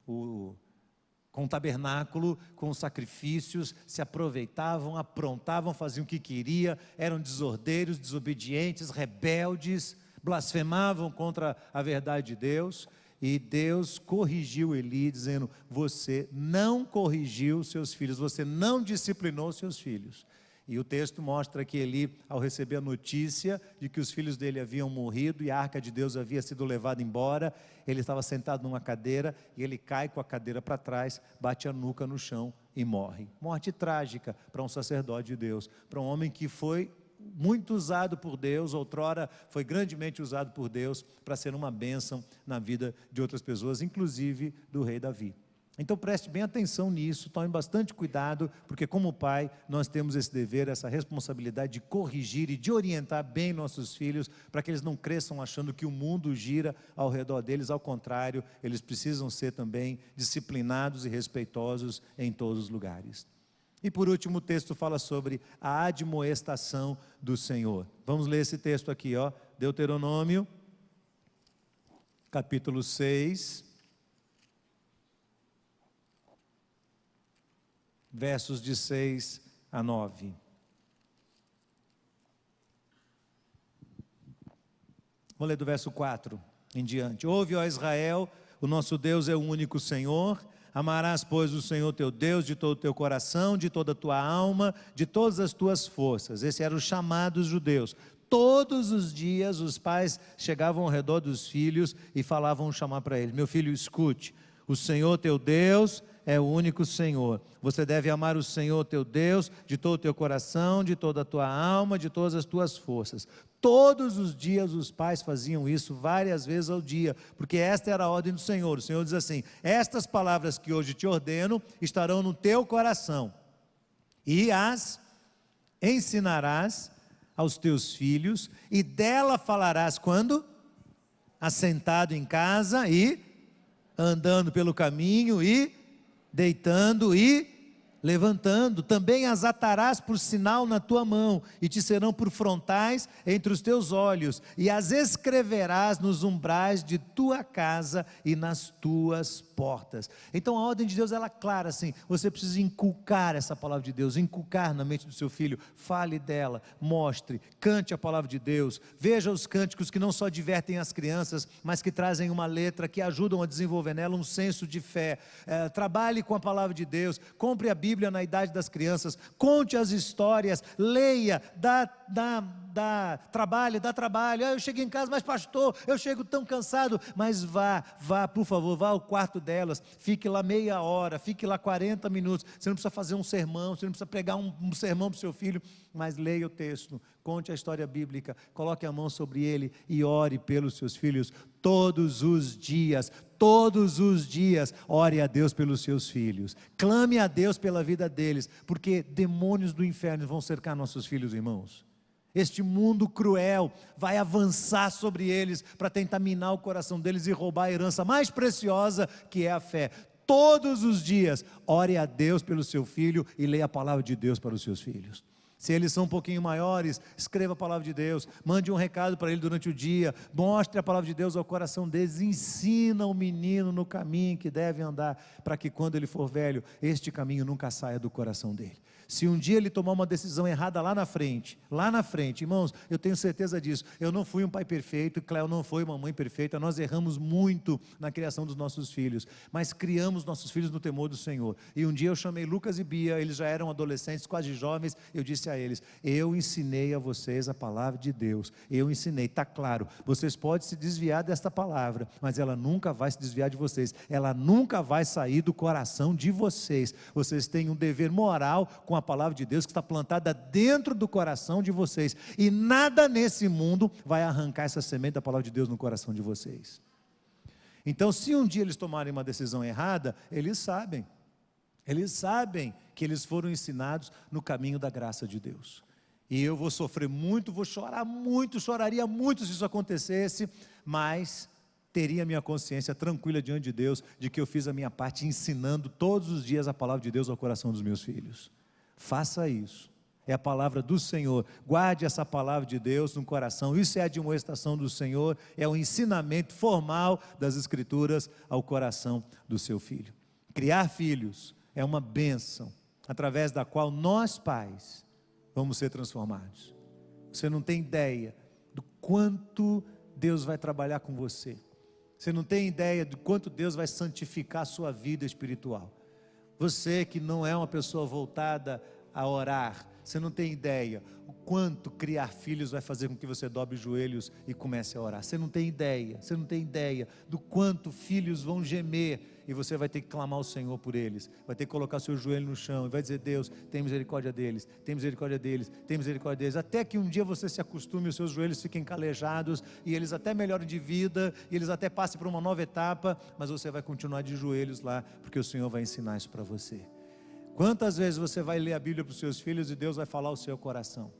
o tabernáculo, com os sacrifícios, se aproveitavam, aprontavam, faziam o que queria, eram desordeiros, desobedientes, rebeldes, blasfemavam contra a verdade de Deus. E Deus corrigiu Eli, dizendo, você não corrigiu seus filhos, você não disciplinou seus filhos. E o texto mostra que Eli, ao receber a notícia de que os filhos dele haviam morrido e a arca de Deus havia sido levada embora, ele estava sentado numa cadeira e ele cai com a cadeira para trás, bate a nuca no chão e morre. Morte trágica para um sacerdote de Deus, para um homem que foi muito usado por Deus, outrora foi grandemente usado por Deus para ser uma bênção na vida de outras pessoas, inclusive do rei Davi. Então preste bem atenção nisso, tome bastante cuidado, porque como pai, nós temos esse dever, essa responsabilidade de corrigir e de orientar bem nossos filhos, para que eles não cresçam achando que o mundo gira ao redor deles, ao contrário, eles precisam ser também disciplinados e respeitosos em todos os lugares. E por último o texto fala sobre a admoestação do Senhor. Vamos ler esse texto aqui, Deuteronômio, capítulo 6, versos de 6 a 9. Vamos ler do verso 4 em diante. Ouve, ó Israel, o nosso Deus é o único Senhor. Amarás, pois, o Senhor teu Deus de todo o teu coração, de toda a tua alma, de todas as tuas forças. Esse era o chamado dos judeus. Todos os dias os pais chegavam ao redor dos filhos e falavam chamar para ele: meu filho, escute, o Senhor teu Deus é o único Senhor. Você deve amar o Senhor teu Deus de todo o teu coração, de toda a tua alma, de todas as tuas forças. Todos os dias os pais faziam isso várias vezes ao dia, porque esta era a ordem do Senhor. O Senhor diz assim: estas palavras que hoje te ordeno estarão no teu coração, e as ensinarás aos teus filhos, e dela falarás quando? Assentado em casa, e andando pelo caminho, e deitando, e levantando. Também as atarás por sinal na tua mão, e te serão por frontais entre os teus olhos, e as escreverás nos umbrais de tua casa e nas tuas portas. Então a ordem de Deus ela é clara assim: você precisa inculcar essa palavra de Deus, inculcar na mente do seu filho. Fale dela, mostre, cante a palavra de Deus, veja os cânticos que não só divertem as crianças, mas que trazem uma letra, que ajudam a desenvolver nela um senso de fé. Trabalhe com a palavra de Deus, compre a Bíblia na idade das crianças, conte as histórias, leia, dá trabalho. Eu cheguei em casa, mas pastor, eu chego tão cansado. Mas vá, por favor, vá ao quarto delas, fique lá meia hora, fique lá 40 minutos. Você não precisa fazer um sermão, você não precisa pregar um sermão para o seu filho, mas leia o texto, conte a história bíblica, coloque a mão sobre ele e ore pelos seus filhos todos os dias. Todos os dias, ore a Deus pelos seus filhos, clame a Deus pela vida deles, porque demônios do inferno vão cercar nossos filhos, irmãos. Este mundo cruel vai avançar sobre eles para tentar minar o coração deles e roubar a herança mais preciosa, que é a fé. Todos os dias, ore a Deus pelo seu filho e leia a palavra de Deus para os seus filhos. Se eles são um pouquinho maiores, escreva a palavra de Deus, mande um recado para ele durante o dia, mostre a palavra de Deus ao coração deles, ensina o menino no caminho que deve andar, para que quando ele for velho, este caminho nunca saia do coração dele. Se um dia ele tomar uma decisão errada lá na frente, irmãos, eu tenho certeza disso. Eu não fui um pai perfeito, Cléo não foi uma mãe perfeita, nós erramos muito na criação dos nossos filhos, mas criamos nossos filhos no temor do Senhor. E um dia eu chamei Lucas e Bia, eles já eram adolescentes, quase jovens, eu disse a eles: eu ensinei a vocês a palavra de Deus, eu ensinei, está claro, vocês podem se desviar desta palavra, mas ela nunca vai se desviar de vocês, ela nunca vai sair do coração de vocês. Vocês têm um dever moral com a palavra de Deus que está plantada dentro do coração de vocês, e nada nesse mundo vai arrancar essa semente da palavra de Deus no coração de vocês. Então, se um dia eles tomarem uma decisão errada, eles sabem que eles foram ensinados no caminho da graça de Deus. E eu vou sofrer muito, vou chorar muito, choraria muito se isso acontecesse, mas teria minha consciência tranquila diante de Deus, de que eu fiz a minha parte ensinando todos os dias a palavra de Deus ao coração dos meus filhos. Faça isso, é a palavra do Senhor, guarde essa palavra de Deus no coração, isso é a demonstração do Senhor, é o ensinamento formal das Escrituras ao coração do seu filho. Criar filhos é uma bênção, através da qual nós pais vamos ser transformados. Você não tem ideia do quanto Deus vai trabalhar com você, você não tem ideia do quanto Deus vai santificar a sua vida espiritual. Você que não é uma pessoa voltada a orar, você não tem ideia o quanto criar filhos vai fazer com que você dobre os joelhos e comece a orar. Você não tem ideia do quanto filhos vão gemer, e você vai ter que clamar ao Senhor por eles, vai ter que colocar seu joelho no chão, e vai dizer: Deus, tem misericórdia deles, tem misericórdia deles, tem misericórdia deles, até que um dia você se acostume, os seus joelhos fiquem calejados, e eles até melhorem de vida, e eles até passem por uma nova etapa, mas você vai continuar de joelhos lá, porque o Senhor vai ensinar isso para você. Quantas vezes você vai ler a Bíblia para os seus filhos e Deus vai falar ao seu coração?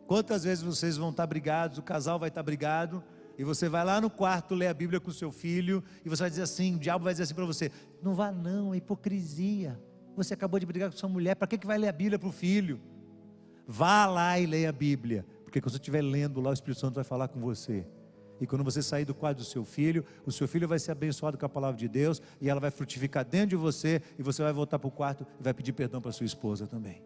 Quantas vezes vocês vão estar brigados, o casal vai estar brigado, e você vai lá no quarto ler a Bíblia com o seu filho, e você vai dizer assim, o diabo vai dizer assim para você: não vá não, é hipocrisia, você acabou de brigar com sua mulher, para que vai ler a Bíblia para o filho? Vá lá e leia a Bíblia, porque quando você estiver lendo lá, o Espírito Santo vai falar com você. E quando você sair do quarto do seu filho, o seu filho vai ser abençoado com a palavra de Deus, e ela vai frutificar dentro de você, e você vai voltar para o quarto e vai pedir perdão para sua esposa também.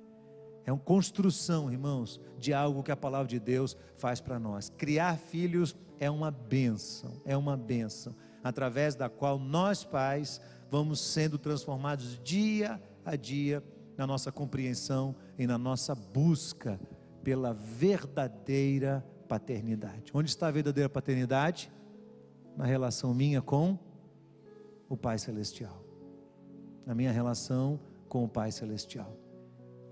É uma construção, irmãos, de algo que a palavra de Deus faz para nós. Criar filhos é uma bênção, através da qual nós pais vamos sendo transformados dia a dia na nossa compreensão e na nossa busca pela verdadeira paternidade. Onde está a verdadeira paternidade? Na relação minha com o Pai Celestial, na minha relação com o Pai Celestial.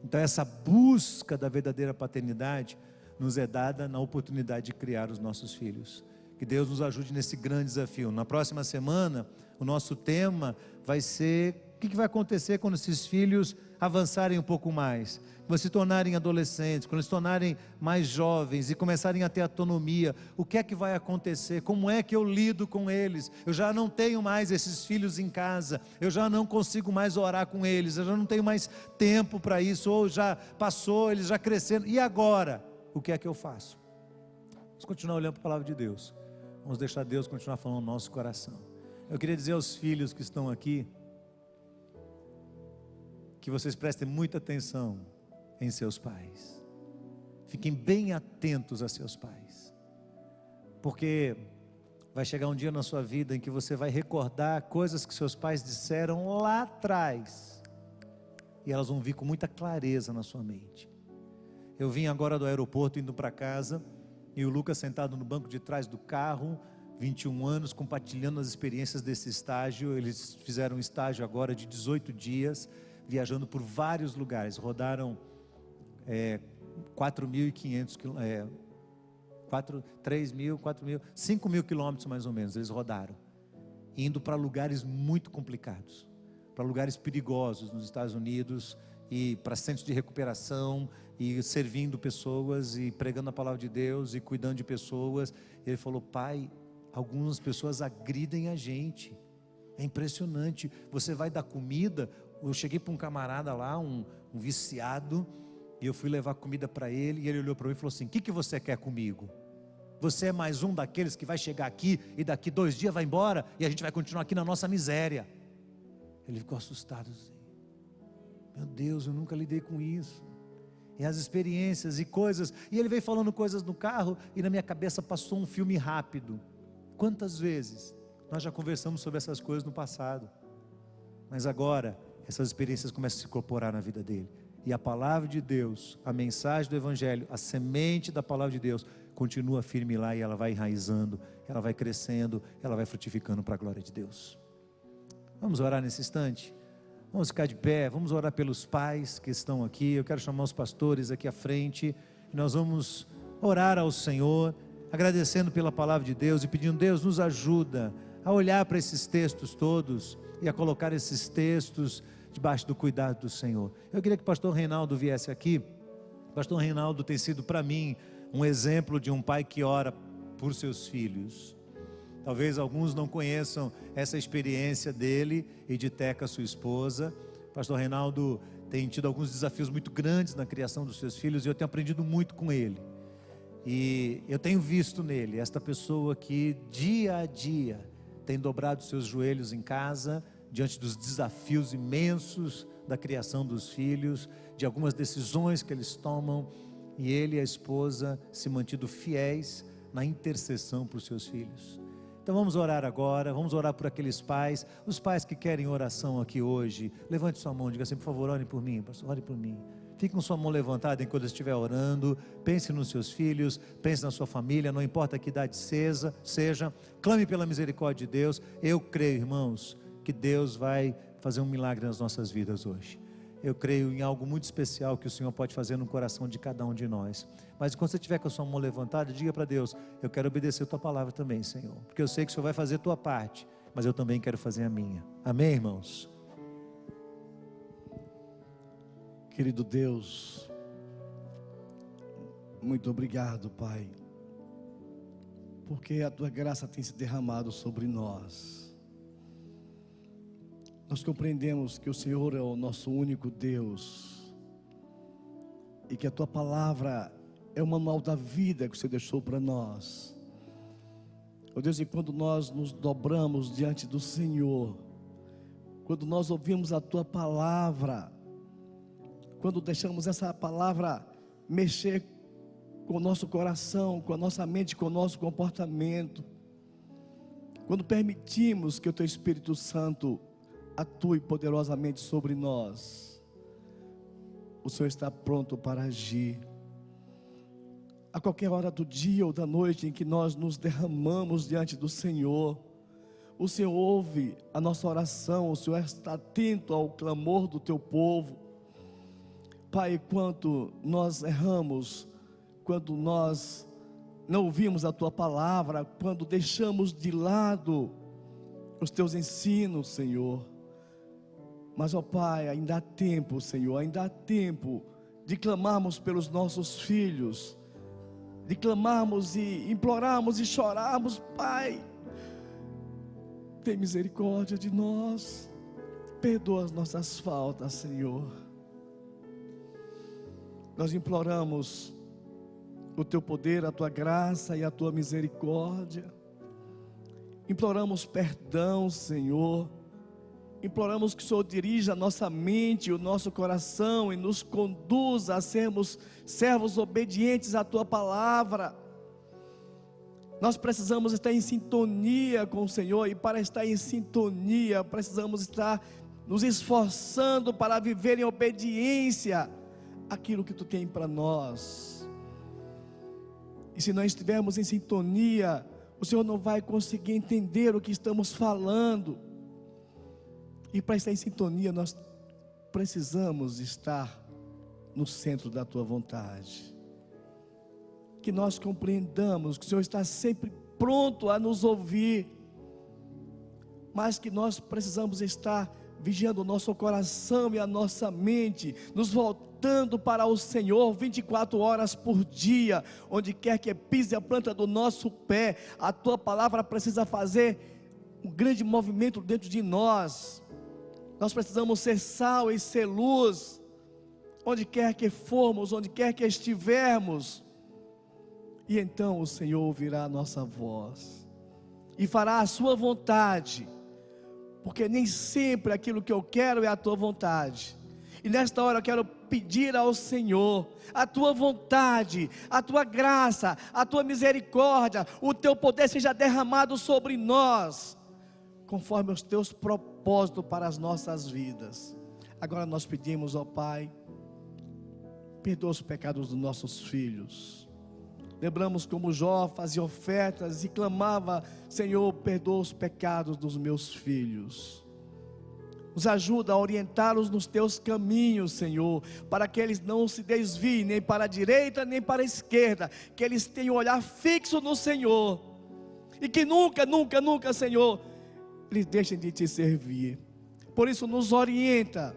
Então essa busca da verdadeira paternidade nos é dada na oportunidade de criar os nossos filhos. Que Deus nos ajude nesse grande desafio. Na próxima semana, o nosso tema vai ser: o que vai acontecer quando esses filhos avançarem um pouco mais, quando se tornarem adolescentes, quando se tornarem mais jovens e começarem a ter autonomia? O que é que vai acontecer? Como é que eu lido com eles? Eu já não tenho mais esses filhos em casa, eu já não consigo mais orar com eles, eu já não tenho mais tempo para isso, ou já passou, eles já cresceram, e agora? O que é que eu faço? Vamos continuar olhando para a palavra de Deus, vamos deixar Deus continuar falando no nosso coração. Eu queria dizer aos filhos que estão aqui, que vocês prestem muita atenção em seus pais. Fiquem bem atentos a seus pais, porque vai chegar um dia na sua vida em que você vai recordar coisas que seus pais disseram lá atrás, e elas vão vir com muita clareza na sua mente. Eu vim agora do aeroporto indo para casa, e o Lucas sentado no banco de trás do carro, 21 anos, compartilhando as experiências desse estágio. Eles fizeram um estágio agora de 18 dias, viajando por vários lugares, rodaram 4.500 quilômetros, 5 mil quilômetros mais ou menos, eles rodaram, indo para lugares muito complicados, para lugares perigosos nos Estados Unidos, e para centros de recuperação, e servindo pessoas, e pregando a palavra de Deus, e cuidando de pessoas. Ele falou: pai, algumas pessoas agridem a gente, é impressionante, você vai dar comida. Eu cheguei para um camarada lá, um viciado, e eu fui levar comida para ele, e ele olhou para mim e falou assim: o que você quer comigo? Você é mais um daqueles que vai chegar aqui, e daqui 2 dias vai embora, e a gente vai continuar aqui na nossa miséria. Ele ficou assustado assim: meu Deus, eu nunca lidei com isso. E as experiências e coisas, e ele veio falando coisas no carro, e na minha cabeça passou um filme rápido. Quantas vezes nós já conversamos sobre essas coisas no passado, mas agora essas experiências começam a se incorporar na vida dele, e a palavra de Deus, a mensagem do Evangelho, a semente da palavra de Deus continua firme lá, e ela vai enraizando, ela vai crescendo, ela vai frutificando para a glória de Deus. Vamos orar nesse instante? Vamos ficar de pé, vamos orar pelos pais que estão aqui. Eu quero chamar os pastores aqui à frente, e nós vamos orar ao Senhor, agradecendo pela palavra de Deus e pedindo: Deus, nos ajuda a olhar para esses textos todos e a colocar esses textos debaixo do cuidado do Senhor. Eu queria que o pastor Reinaldo viesse aqui. O pastor Reinaldo tem sido para mim um exemplo de um pai que ora por seus filhos. Talvez alguns não conheçam essa experiência dele e de Teca, sua esposa. Pastor Reinaldo tem tido alguns desafios muito grandes na criação dos seus filhos, e eu tenho aprendido muito com ele. E eu tenho visto nele esta pessoa que dia a dia tem dobrado seus joelhos em casa, diante dos desafios imensos da criação dos filhos, de algumas decisões que eles tomam, e ele e a esposa se mantido fiéis na intercessão por seus filhos. Então vamos orar agora, vamos orar por aqueles pais, os pais que querem oração aqui hoje. Levante sua mão, diga assim: por favor, ore por mim, pastor, ore por mim. Fique com sua mão levantada enquanto estiver orando. Pense nos seus filhos, pense na sua família, não importa que idade seja, clame pela misericórdia de Deus. Eu creio, irmãos, que Deus vai fazer um milagre nas nossas vidas hoje. Eu creio em algo muito especial que o Senhor pode fazer no coração de cada um de nós. Mas quando você estiver com a sua mão levantada, diga para Deus: eu quero obedecer a tua palavra também, Senhor, porque eu sei que o Senhor vai fazer a tua parte, mas eu também quero fazer a minha. Amém, irmãos? Querido Deus, muito obrigado, Pai, porque a tua graça tem se derramado sobre nós. Nós compreendemos que o Senhor é o nosso único Deus, e que a tua palavra é o manual da vida que o Senhor deixou para nós. Ó Deus, e quando nós nos dobramos diante do Senhor, quando nós ouvimos a tua palavra, quando deixamos essa palavra mexer com o nosso coração, com a nossa mente, com o nosso comportamento, quando permitimos que o Teu Espírito Santo atue poderosamente sobre nós, o Senhor está pronto para agir. A qualquer hora do dia ou da noite em que nós nos derramamos diante do Senhor, o Senhor ouve a nossa oração, o Senhor está atento ao clamor do Teu povo. Pai, quanto nós erramos, quando nós não ouvimos a Tua palavra, quando deixamos de lado os Teus ensinos, Senhor. Mas, ó Pai, ainda há tempo, Senhor, ainda há tempo de clamarmos pelos nossos filhos, de clamarmos e implorarmos e chorarmos. Pai, tem misericórdia de nós, perdoa as nossas faltas, Senhor. Nós imploramos o Teu poder, a Tua graça e a Tua misericórdia. Imploramos perdão, Senhor. Imploramos que o Senhor dirija a nossa mente, o nosso coração e nos conduza a sermos servos obedientes à Tua palavra. Nós precisamos estar em sintonia com o Senhor, e para estar em sintonia, precisamos estar nos esforçando para viver em obediência àquilo que Tu tem para nós. E se não estivermos em sintonia, o Senhor não vai conseguir entender o que estamos falando. E para estar em sintonia, nós precisamos estar no centro da Tua vontade. Que nós compreendamos que o Senhor está sempre pronto a nos ouvir, mas que nós precisamos estar vigiando o nosso coração e a nossa mente, nos voltando para o Senhor 24 horas por dia, onde quer que pise a planta do nosso pé. A Tua palavra precisa fazer um grande movimento dentro de nós. Nós precisamos ser sal e ser luz, onde quer que formos, onde quer que estivermos. E então o Senhor ouvirá a nossa voz e fará a Sua vontade, porque nem sempre aquilo que eu quero é a Tua vontade. E nesta hora eu quero pedir ao Senhor a Tua vontade, a Tua graça, a Tua misericórdia, o Teu poder seja derramado sobre nós, conforme os Teus propósitos para as nossas vidas. Agora nós pedimos ao Pai, perdoa os pecados dos nossos filhos. Lembramos como Jó fazia ofertas e clamava: Senhor, perdoa os pecados dos meus filhos. Nos ajuda a orientá-los nos Teus caminhos, Senhor, para que eles não se desviem nem para a direita nem para a esquerda, que eles tenham um olhar fixo no Senhor, e que nunca, nunca, nunca, Senhor, eles deixem de Te servir. Por isso nos orienta,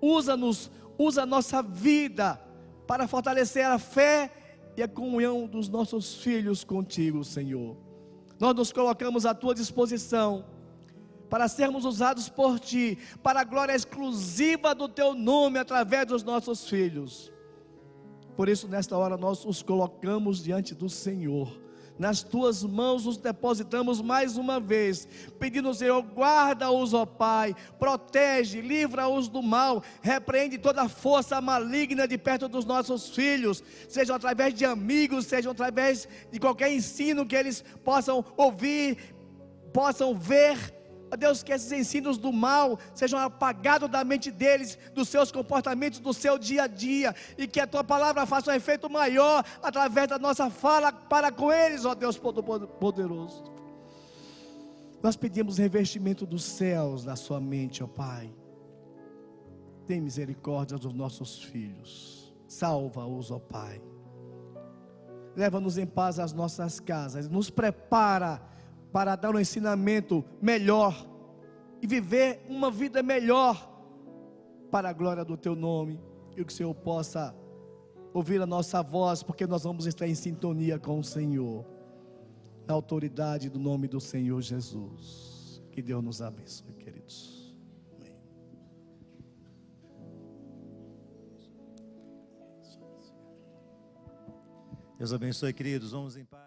usa-nos, usa a nossa vida para fortalecer a fé e a comunhão dos nossos filhos contigo, Senhor. Nós nos colocamos à Tua disposição para sermos usados por Ti, para a glória exclusiva do Teu nome, através dos nossos filhos. Por isso nesta hora nós os colocamos diante do Senhor, nas Tuas mãos os depositamos mais uma vez, pedindo ao Senhor: guarda-os, ó Pai, protege, livra-os do mal, repreende toda força maligna de perto dos nossos filhos, sejam através de amigos, sejam através de qualquer ensino que eles possam ouvir, possam ver. Deus, que esses ensinos do mal sejam apagados da mente deles, dos seus comportamentos, do seu dia a dia, e que a Tua palavra faça um efeito maior através da nossa fala para com eles, ó Deus poderoso. Nós pedimos revestimento dos céus na sua mente, ó Pai. Tem misericórdia dos nossos filhos, salva-os, ó Pai. Leva-nos em paz às nossas casas, nos prepara para dar um ensinamento melhor e viver uma vida melhor para a glória do Teu nome, e que o Senhor possa ouvir a nossa voz, porque nós vamos estar em sintonia com o Senhor, na autoridade do nome do Senhor Jesus. Que Deus nos abençoe, queridos. Amém. Deus abençoe, queridos. Vamos em paz.